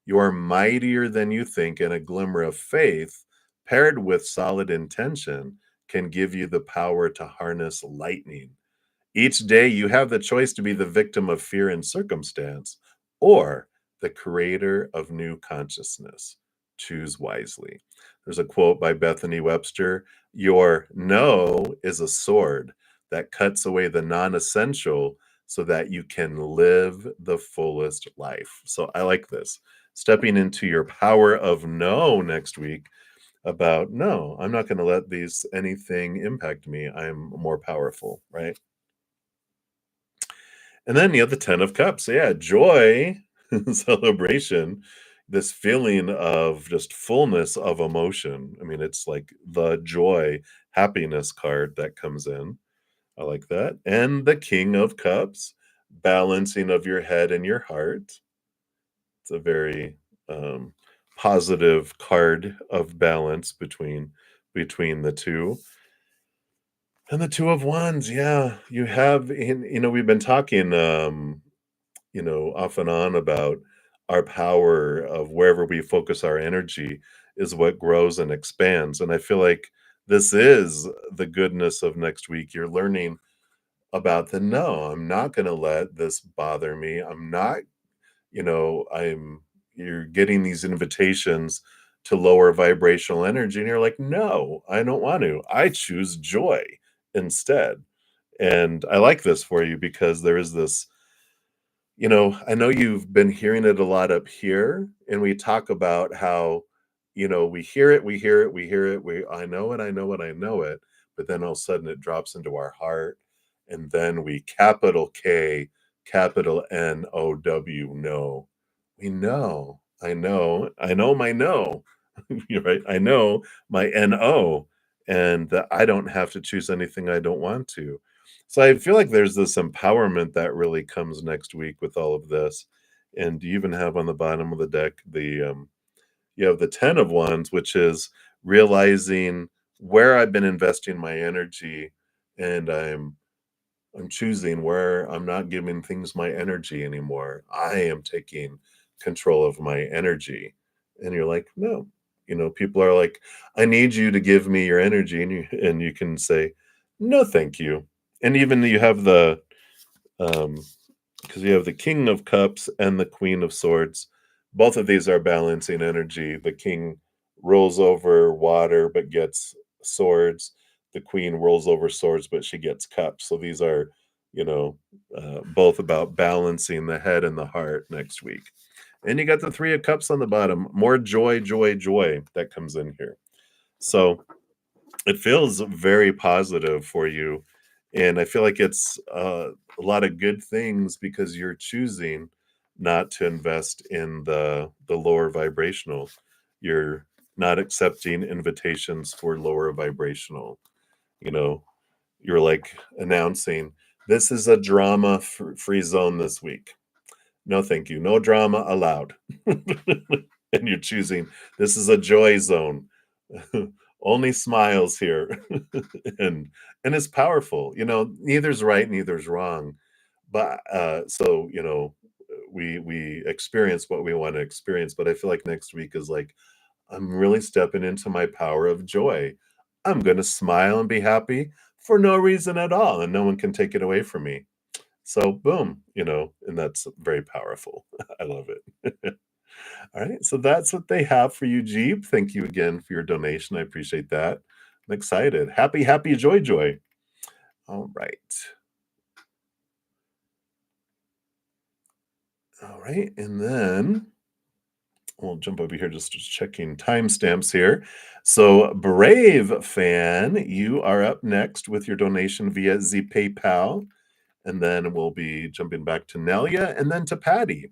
You are mightier than you think, and a glimmer of faith paired with solid intention can give you the power to harness lightning. Each day, you have the choice to be the victim of fear and circumstance or the creator of new consciousness. Choose wisely. There's a quote by Bethany Webster. Your no is a sword that cuts away the non essential so that you can live the fullest life. So I like this. Stepping into your power of no next week about no, I'm not going to let anything impact me. I'm more powerful, right? And then you have the 10 of Cups. Yeah, joy, celebration, this feeling of just fullness of emotion. I mean, it's like the joy, happiness card that comes in. I like that. And the King of Cups, balancing of your head and your heart. It's a very positive card of balance between the two. And the Two of Wands, yeah, you have we've been talking off and on about our power of wherever we focus our energy is what grows and expands. And I feel like this is the goodness of next week. You're learning about the no, I'm not going to let this bother me. I'm not, you're getting these invitations to lower vibrational energy. And you're like, no, I don't want to. I choose joy instead. And I like this for you because there is this I know you've been hearing it a lot up here, and we talk about how, we hear it, we hear it, we hear it, I know it, I know it, I know it, but then all of a sudden it drops into our heart, and then we capital K, capital NOW, know. We know, I know my no, you're right, I know my NO, and that I don't have to choose anything I don't want to. So I feel like there's this empowerment that really comes next week with all of this. And you even have on the bottom of the deck you have the 10 of Wands, which is realizing where I've been investing my energy, and I'm choosing where I'm not giving things my energy anymore. I am taking control of my energy. And you're like, no. People are like, I need you to give me your energy, and you can say, no, thank you. And even you have um because you have the King of Cups and the Queen of Swords. Both of these are balancing energy. The king rolls over water but gets swords. The queen rolls over swords but she gets cups. So these are, you know, both about balancing the head and the heart next week. And you got the 3 of Cups on the bottom. More joy, joy, joy that comes in here. So it feels very positive for you. And I feel like it's a lot of good things because you're choosing not to invest in the lower vibrational. You're not accepting invitations for lower vibrational. You know, you're like announcing, this is a drama free zone this week. No, thank you. No drama allowed. And you're choosing, this is a joy zone. Only smiles here. and and it's powerful. Neither's right, neither's wrong. But so, we experience what we want to experience, but I feel like next week is like I'm really stepping into my power of joy. I'm going to smile and be happy for no reason at all, and no one can take it away from me. So, boom, and that's very powerful. I love it. All right. So, that's what they have for you, Jeep. Thank you again for your donation. I appreciate that. I'm excited. Happy, happy, joy, joy. All right. All right. And then we'll jump over here just checking timestamps here. So, Brave fan, you are up next with your donation via the PayPal. And then we'll be jumping back to Nelia and then to Patty.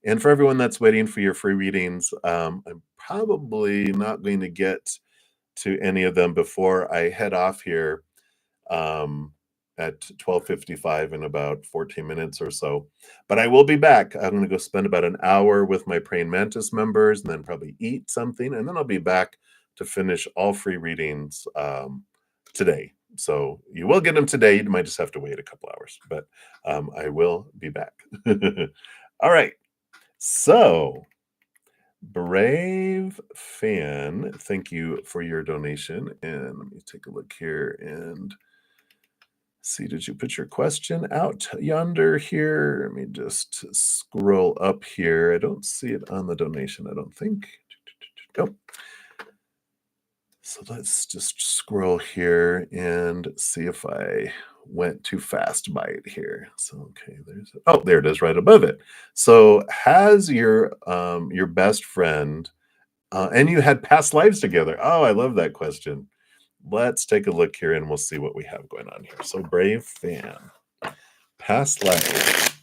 And for everyone that's waiting for your free readings, I'm probably not going to get to any of them before I head off here um, at 12:55 in about 14 minutes or so. But I will be back. I'm going to go spend about an hour with my Praying Mantis members and then probably eat something. And then I'll be back to finish all free readings today. So you will get them today. You might just have to wait a couple hours, but I will be back. All right. So, Brave fan, thank you for your donation. And let me take a look here and see, did you put your question out yonder here? Let me just scroll up here. I don't see it on the donation, I don't think. Go. So let's just scroll here and see if I went too fast by it here. So okay, there it is right above it. So has your best friend and you had past lives together. Oh, I love that question. Let's take a look here and we'll see what we have going on here. So Brave fan. Past life.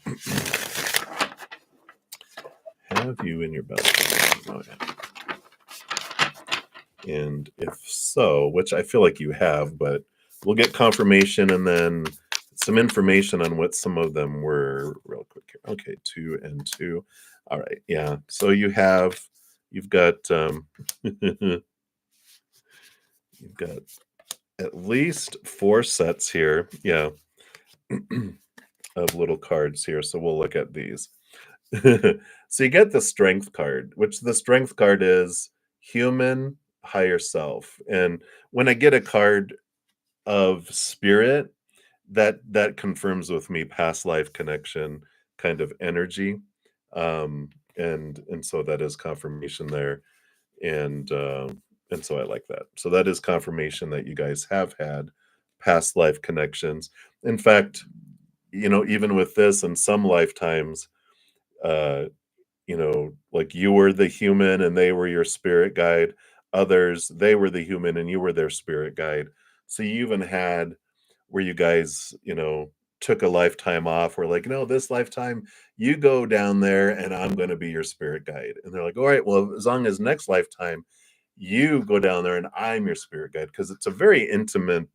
Have you in your best friend? Oh, yeah. And if so, which I feel like you have, but we'll get confirmation and then some information on what some of them were real quick here. Okay, 2 and 2. All right, yeah. So you've got you've got at least 4 sets here. Yeah. Of little cards here. So we'll look at these. So you get the strength card, which the strength card is human higher self. And when I get a card of spirit, that confirms with me past life connection kind of energy. And so that is confirmation there. And so I like that. So that is confirmation that you guys have had past life connections. In fact, even with this in some lifetimes, uh, like you were the human and they were your spirit guide. Others, they were the human and you were their spirit guide. So you even had where you guys, took a lifetime off. We're like, no, this lifetime you go down there and I'm going to be your spirit guide. And they're like, all right, well, as long as next lifetime you go down there and I'm your spirit guide, because it's a very intimate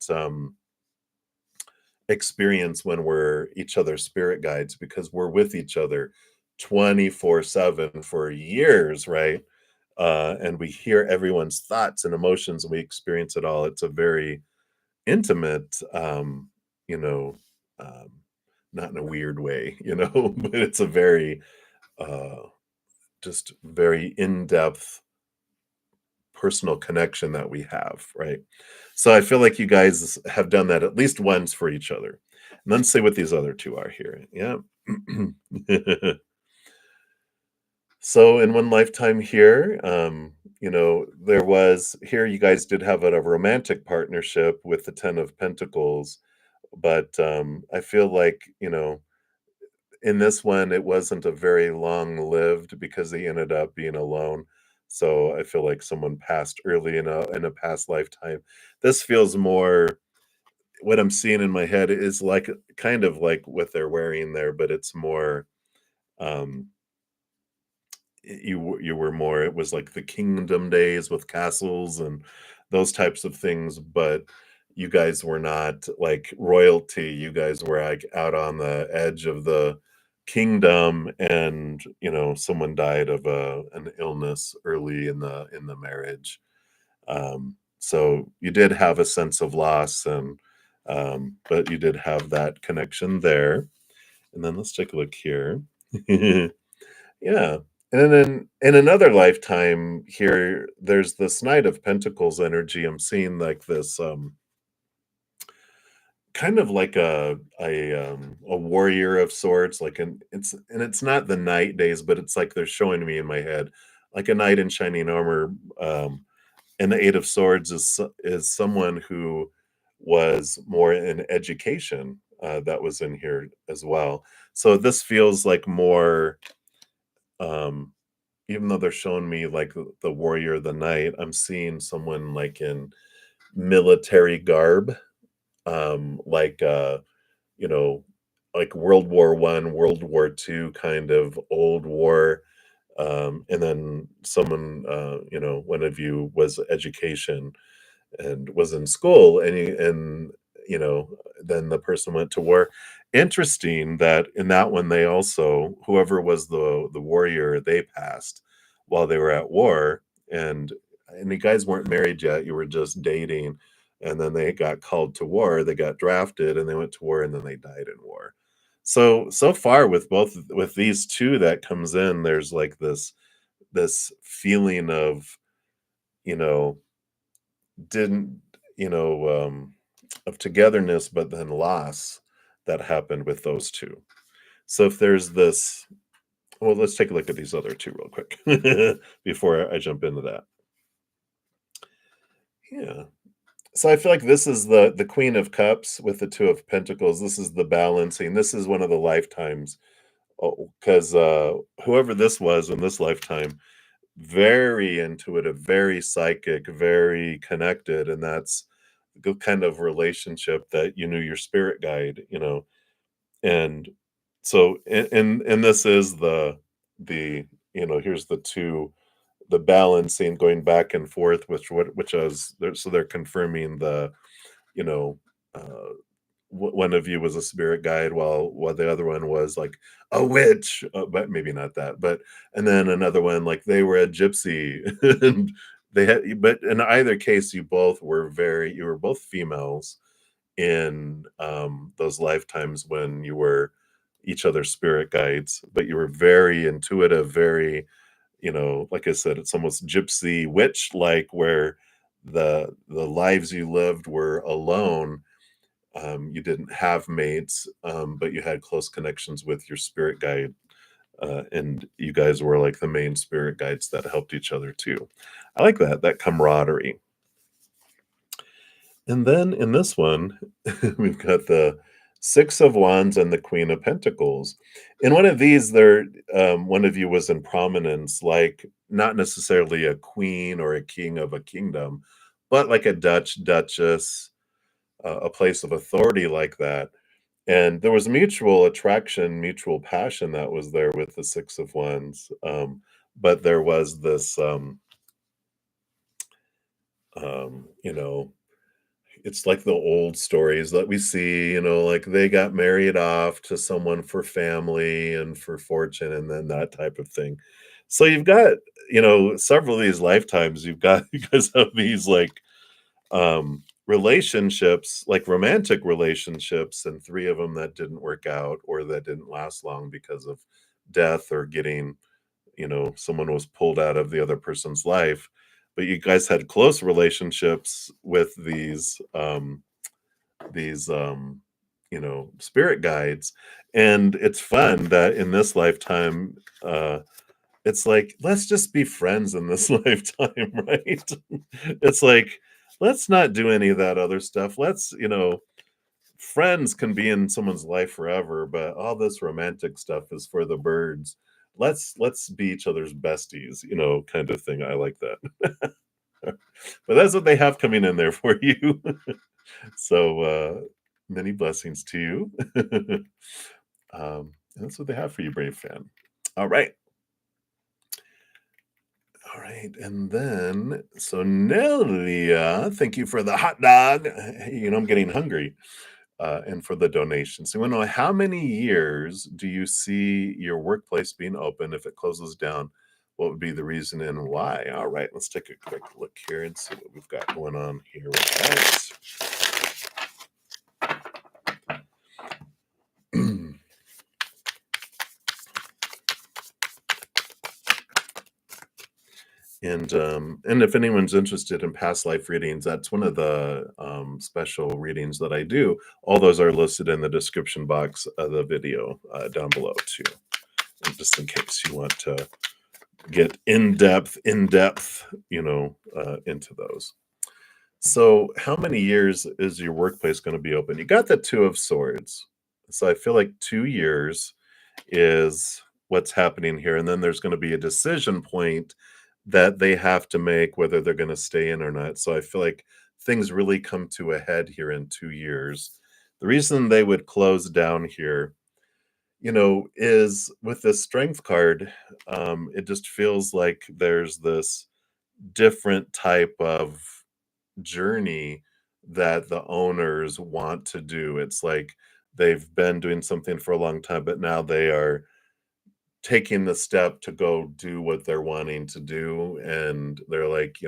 experience when we're each other's spirit guides because we're with each other 24/7 for years, right? And we hear everyone's thoughts and emotions and we experience it all. It's a very intimate, you know, um, not in a weird way, but it's a very, uh, just very in-depth personal connection that we have, right? So I feel like you guys have done that at least once for each other. And let's see what these other two are here. Yeah. So in one lifetime here, there was here you guys did have a romantic partnership with the 10 of Pentacles, but I feel like, in this one, it wasn't a very long-lived because he ended up being alone. So I feel like someone passed early in a past lifetime. This feels more what I'm seeing in my head is like kind of like what they're wearing there, but it's more um you were more it was like the kingdom days with castles and those types of things, but you guys were not like royalty. You guys were like out on the edge of the kingdom, and someone died of an illness early in the marriage. So you did have a sense of loss, and but you did have that connection there. And then let's take a look here. Yeah. And then in another lifetime here, there's this Knight of Pentacles energy. I'm seeing like this kind of like a warrior of sorts, like it's not the night days, but it's like they're showing me in my head, like a knight in shining armor. And the Eight of Swords is someone who was more in education, that was in here as well. So this feels like more, um, even though they're showing me like the warrior, the knight, I'm seeing someone like in military garb, like you know, like World War I, World War II kind of old war. And then someone, one of you was education and was in school, and you know then the person went to war. Interesting that in that one, they also, whoever was the warrior, they passed while they were at war. And you guys weren't married yet, you were just dating, and then they got called to war, they got drafted, and they went to war, and then they died in war. So far with both, with these two that comes in, there's like this feeling of, you know didn't of togetherness, but then loss that happened with those two. So if there's this, well, let's take a look at these other two real quick before I jump into that. Yeah. So I feel like this is the Queen of Cups with the Two of Pentacles. This is the balancing. This is one of the lifetimes. Oh, because whoever this was in this lifetime, very intuitive, very psychic, very connected, and that's the kind of relationship that you knew your spirit guide. And so, and this is the here's the two, the balancing, going back and forth, which is there. So they're confirming you know uh one of you was a spirit guide, while the other one was like a witch, but maybe not that. But and then another one, like they were a gypsy, and they had. But in either case, you were both females in those lifetimes when you were each other's spirit guides. But you were very intuitive, very, like I said, it's almost gypsy witch like, where the lives you lived were alone. You didn't have mates, but you had close connections with your spirit guide, and you guys were like the main spirit guides that helped each other too. I like that camaraderie. And then in this one, we've got the Six of Wands and the Queen of Pentacles. In one of these, one of you was in prominence, like not necessarily a queen or a king of a kingdom, but like a duchess, a place of authority like that. And there was mutual attraction, mutual passion that was there with the Six of Wands. But there was this, you know, it's like the old stories that we see, like they got married off to someone for family and for fortune, and then that type of thing. So you've got, several of these lifetimes, you've got you guys have these like relationships, like romantic relationships, and three of them that didn't work out or that didn't last long because of death or getting, someone was pulled out of the other person's life. But you guys had close relationships with these spirit guides. And it's fun that in this lifetime, it's like, let's just be friends in this lifetime, right? It's like, let's not do any of that other stuff. Let's, friends can be in someone's life forever, but all this romantic stuff is for the birds. Let's be each other's besties, kind of thing. I like that. But that's what they have coming in there for you. So, many blessings to you. That's what they have for you, brave fan. All right. All right. And then, so Nelia, thank you for the hot dog. I'm getting hungry. And for the donation. So, we want to know, how many years do you see your workplace being open? If it closes down, what would be the reason and why? All right. Let's take a quick look here and see what we've got going on here with that. And if anyone's interested in past life readings, that's one of the special readings that I do. All those are listed in the description box of the video down below too, just in case you want to get in depth, into those. So, how many years is your workplace going to be open? You got the Two of Swords, so I feel like 2 years is what's happening here, and then there's going to be a decision point that they have to make whether they're going to stay in or not. So I feel like things really come to a head here in 2 years. The reason they would close down here, is with this strength card. It just feels like there's this different type of journey that the owners want to do. It's like they've been doing something for a long time, but now they are taking the step to go do what they're wanting to do, and they're like,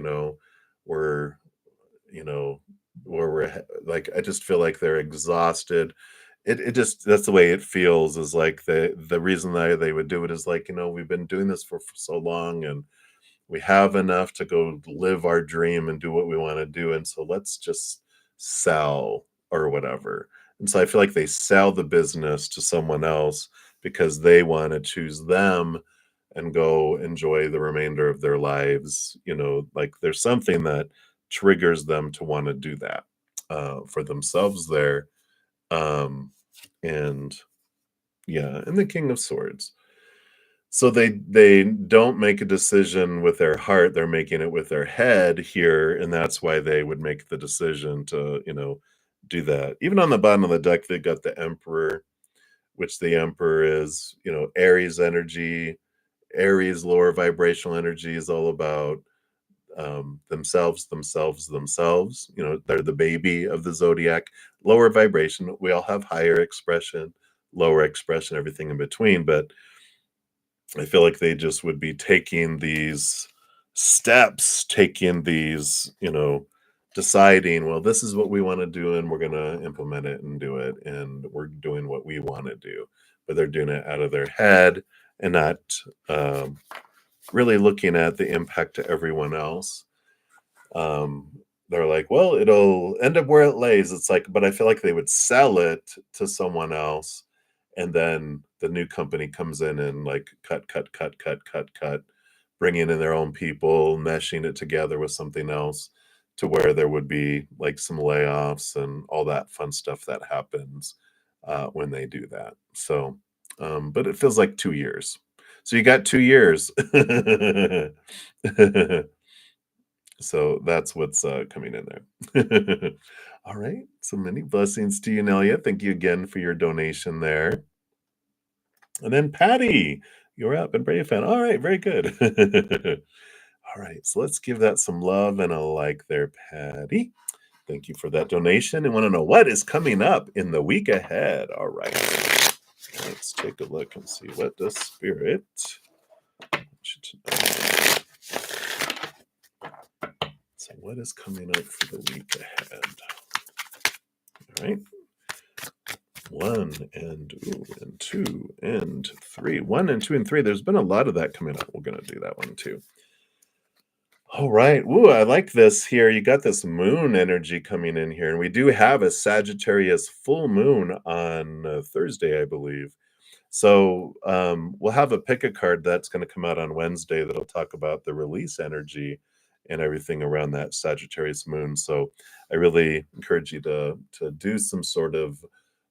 we're you know where like, I just feel like they're exhausted. It just, that's the way it feels, is like the reason that they would do it is like, we've been doing this for so long, and we have enough to go live our dream and do what we want to do, and so let's just sell or whatever. And so I feel like they sell the business to someone else because they want to choose them and go enjoy the remainder of their lives. Like, there's something that triggers them to want to do that for themselves there. And yeah, and the King of Swords. So they don't make a decision with their heart, they're making it with their head here, and that's why they would make the decision to, do that. Even on the bottom of the deck, they got the Emperor, which the Emperor is, Aries energy. Aries, lower vibrational energy, is all about themselves, themselves, themselves. They're the baby of the zodiac. Lower vibration. We all have higher expression, lower expression, everything in between, but I feel like they just would be taking these steps, taking these, deciding, well, this is what we want to do, and we're going to implement it and do it, and we're doing what we want to do. But they're doing it out of their head and not really looking at the impact to everyone else. They're like, well, it'll end up where it lays. It's like, but I feel like they would sell it to someone else, and then the new company comes in and like cut, bringing in their own people, meshing it together with something else, to where there would be like some layoffs and all that fun stuff that happens when they do that. So, but it feels like 2 years. So you got 2 years. So that's what's coming in there. All right. So many blessings to you, Nelia. Thank you again for your donation there. And then Patty, you're up, and Brave fan. All right, very good. All right, so let's give that some love and a like there, Patty. Thank you for that donation. And want to know what is coming up in the week ahead. All right, let's take a look and see what the Spirit wants you to know. So what is coming up for the week ahead? All right. 1 and 2 and 3. 1 and 2 and 3. There's been a lot of that coming up. We're going to do that one too. All right. Ooh, I like this here. You got this moon energy coming in here. And we do have a Sagittarius full moon on Thursday, I believe. So we'll have a pick a card that's going to come out on Wednesday that'll talk about the release energy. and everything around that Sagittarius moon. So I really encourage you to do some sort of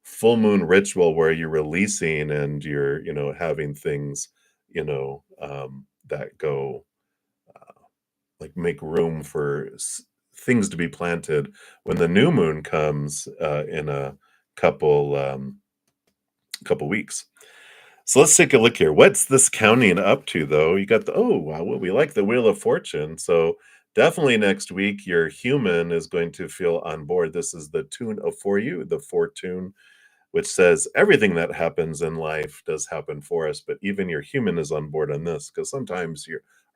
full moon ritual where you're releasing and you're, having things, that go, like, make room for things to be planted when the new moon comes in a couple couple weeks. So let's take a look here. What's this counting up to, though? You got the oh wow, well, we like the Wheel of Fortune. So definitely next week, your human is going to feel on board. This is the tune of for you, the fortune, which says everything that happens in life does happen for us, but even your human is on board on this because sometimes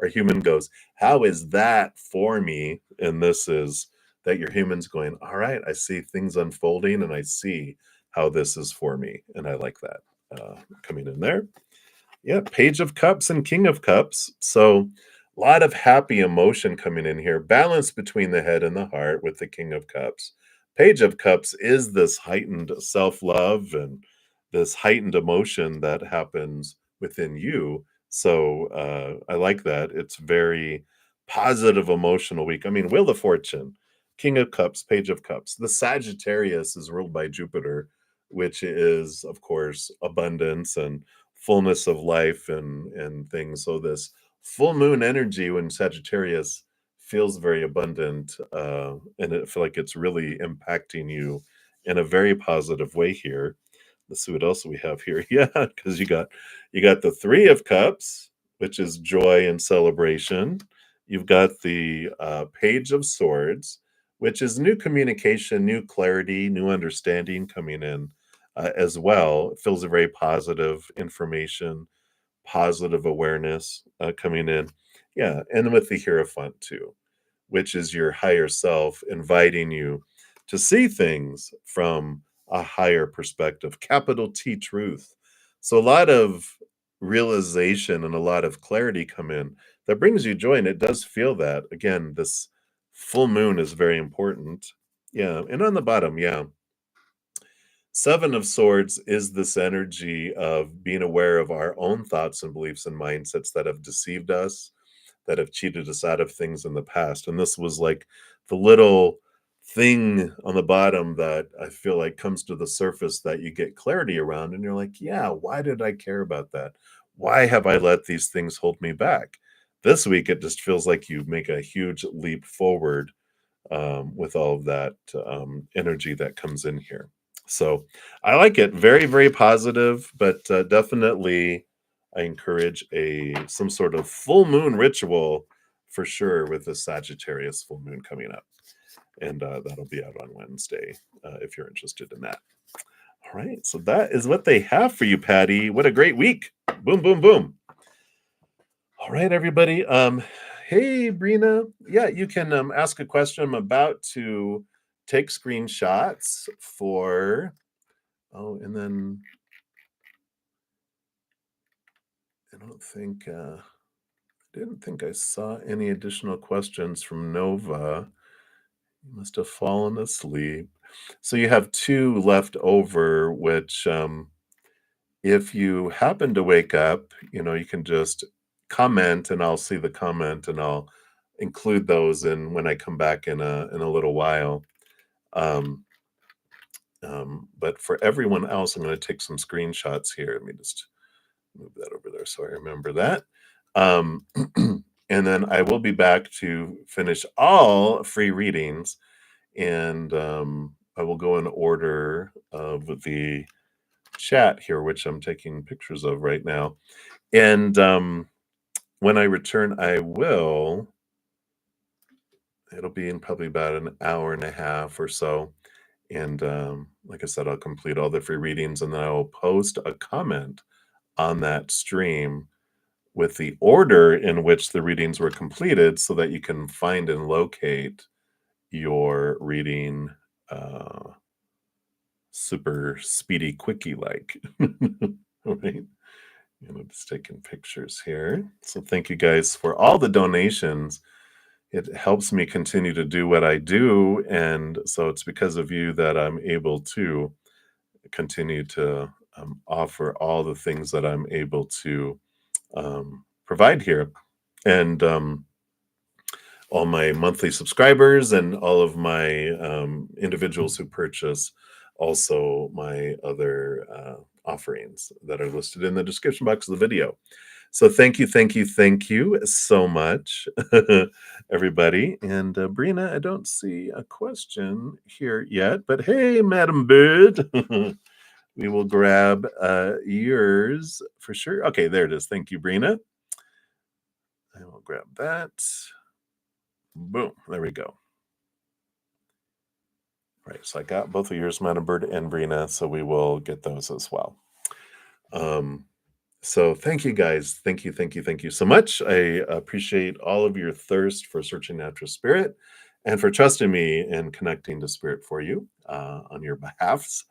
our human goes, "How is that for me?" And this is that your human's going, "All right, I see things unfolding, and I see how this is for me," and I like that coming in there. Yeah, Page of Cups and King of Cups. So, a lot of happy emotion coming in here. Balance between the head and the heart with the King of Cups. Page of Cups is this heightened self love and this heightened emotion that happens within you. So, I like that. It's very positive emotional week. I mean, Wheel of Fortune, King of Cups, Page of Cups. The Sagittarius is ruled by Jupiter, which is, of course, abundance and fullness of life and things. So this full moon energy when Sagittarius feels very abundant, and I feel like it's really impacting you in a very positive way here. Let's see what else we have here. Yeah, because you got the Three of Cups, which is joy and celebration. You've got the Page of Swords, which is new communication, new clarity, new understanding coming in as well. It feels a very positive information, positive awareness coming in. Yeah, and with the Hierophant too, which is your higher self inviting you to see things from a higher perspective, capital T truth. So a lot of realization and a lot of clarity come in that brings you joy. And it does feel that. Again, this full moon is very important. Yeah. And on the bottom, yeah. Seven of Swords is this energy of being aware of our own thoughts and beliefs and mindsets that have deceived us, that have cheated us out of things in the past. And this was like the little thing on the bottom that I feel like comes to the surface that you get clarity around. And you're like, yeah, why did I care about that? Why have I let these things hold me back? This week, it just feels like you make a huge leap forward with all of that energy that comes in here. So I like it. Very, very positive, but definitely I encourage a some sort of full moon ritual for sure with the Sagittarius full moon coming up. And that'll be out on Wednesday if you're interested in that. All right. So that is what they have for you, Patty. What a great week. Boom, boom, boom. All right, everybody. Hey, Brina. Yeah, you can ask a question. I'm about to take screenshots for. Oh, and then I don't think didn't think I saw any additional questions from Nova. You must have fallen asleep. So you have two left over, which if you happen to wake up, you can just comment and I'll see the comment and I'll include those in when I come back in a little while. Um, but for everyone else, I'm going to take some screenshots here. Let me just move that over there so I remember that. Um, and then I will be back to finish all free readings, and I will go in order of the chat here, which I'm taking pictures of right now. And when I return, it'll be in probably about an hour and a half or so. And like I said, I'll complete all the free readings and then I will post a comment on that stream with the order in which the readings were completed so that you can find and locate your reading super speedy quickie like. All right. I'm just taking pictures here. So thank you guys for all the donations. It helps me continue to do what I do. And so it's because of you that I'm able to continue to offer all the things that I'm able to provide here. And all my monthly subscribers and all of my individuals who purchase also my other offerings that are listed in the description box of the video. So thank you so much, everybody. And Brina, I don't see a question here yet, but hey, Madam Bird, we will grab yours for sure. Okay, there it is. Thank you, Brina. I will grab that. Boom, there we go. Right, so I got both of yours, Madam Bird and Brina, so we will get those as well. So thank you guys. Thank you so much. I appreciate all of your thirst for searching after spirit and for trusting me and connecting to spirit for you on your behalfs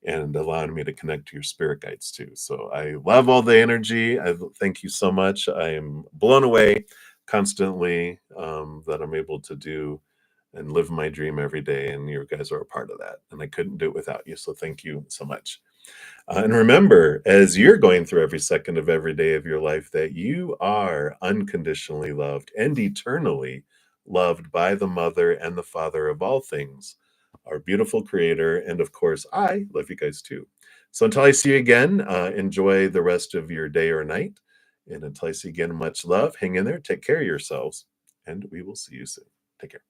and allowing me to connect to your spirit guides too. So I love all the energy. I thank you so much. I am blown away constantly that I'm able to do and live my dream every day. And you guys are a part of that. And I couldn't do it without you. So thank you so much. And remember, as you're going through every second of every day of your life, that you are unconditionally loved and eternally loved by the mother and the father of all things, our beautiful creator. And of course, I love you guys too. So until I see you again, enjoy the rest of your day or night. And until I see you again, much love. Hang in there. Take care of yourselves. And we will see you soon. Take care.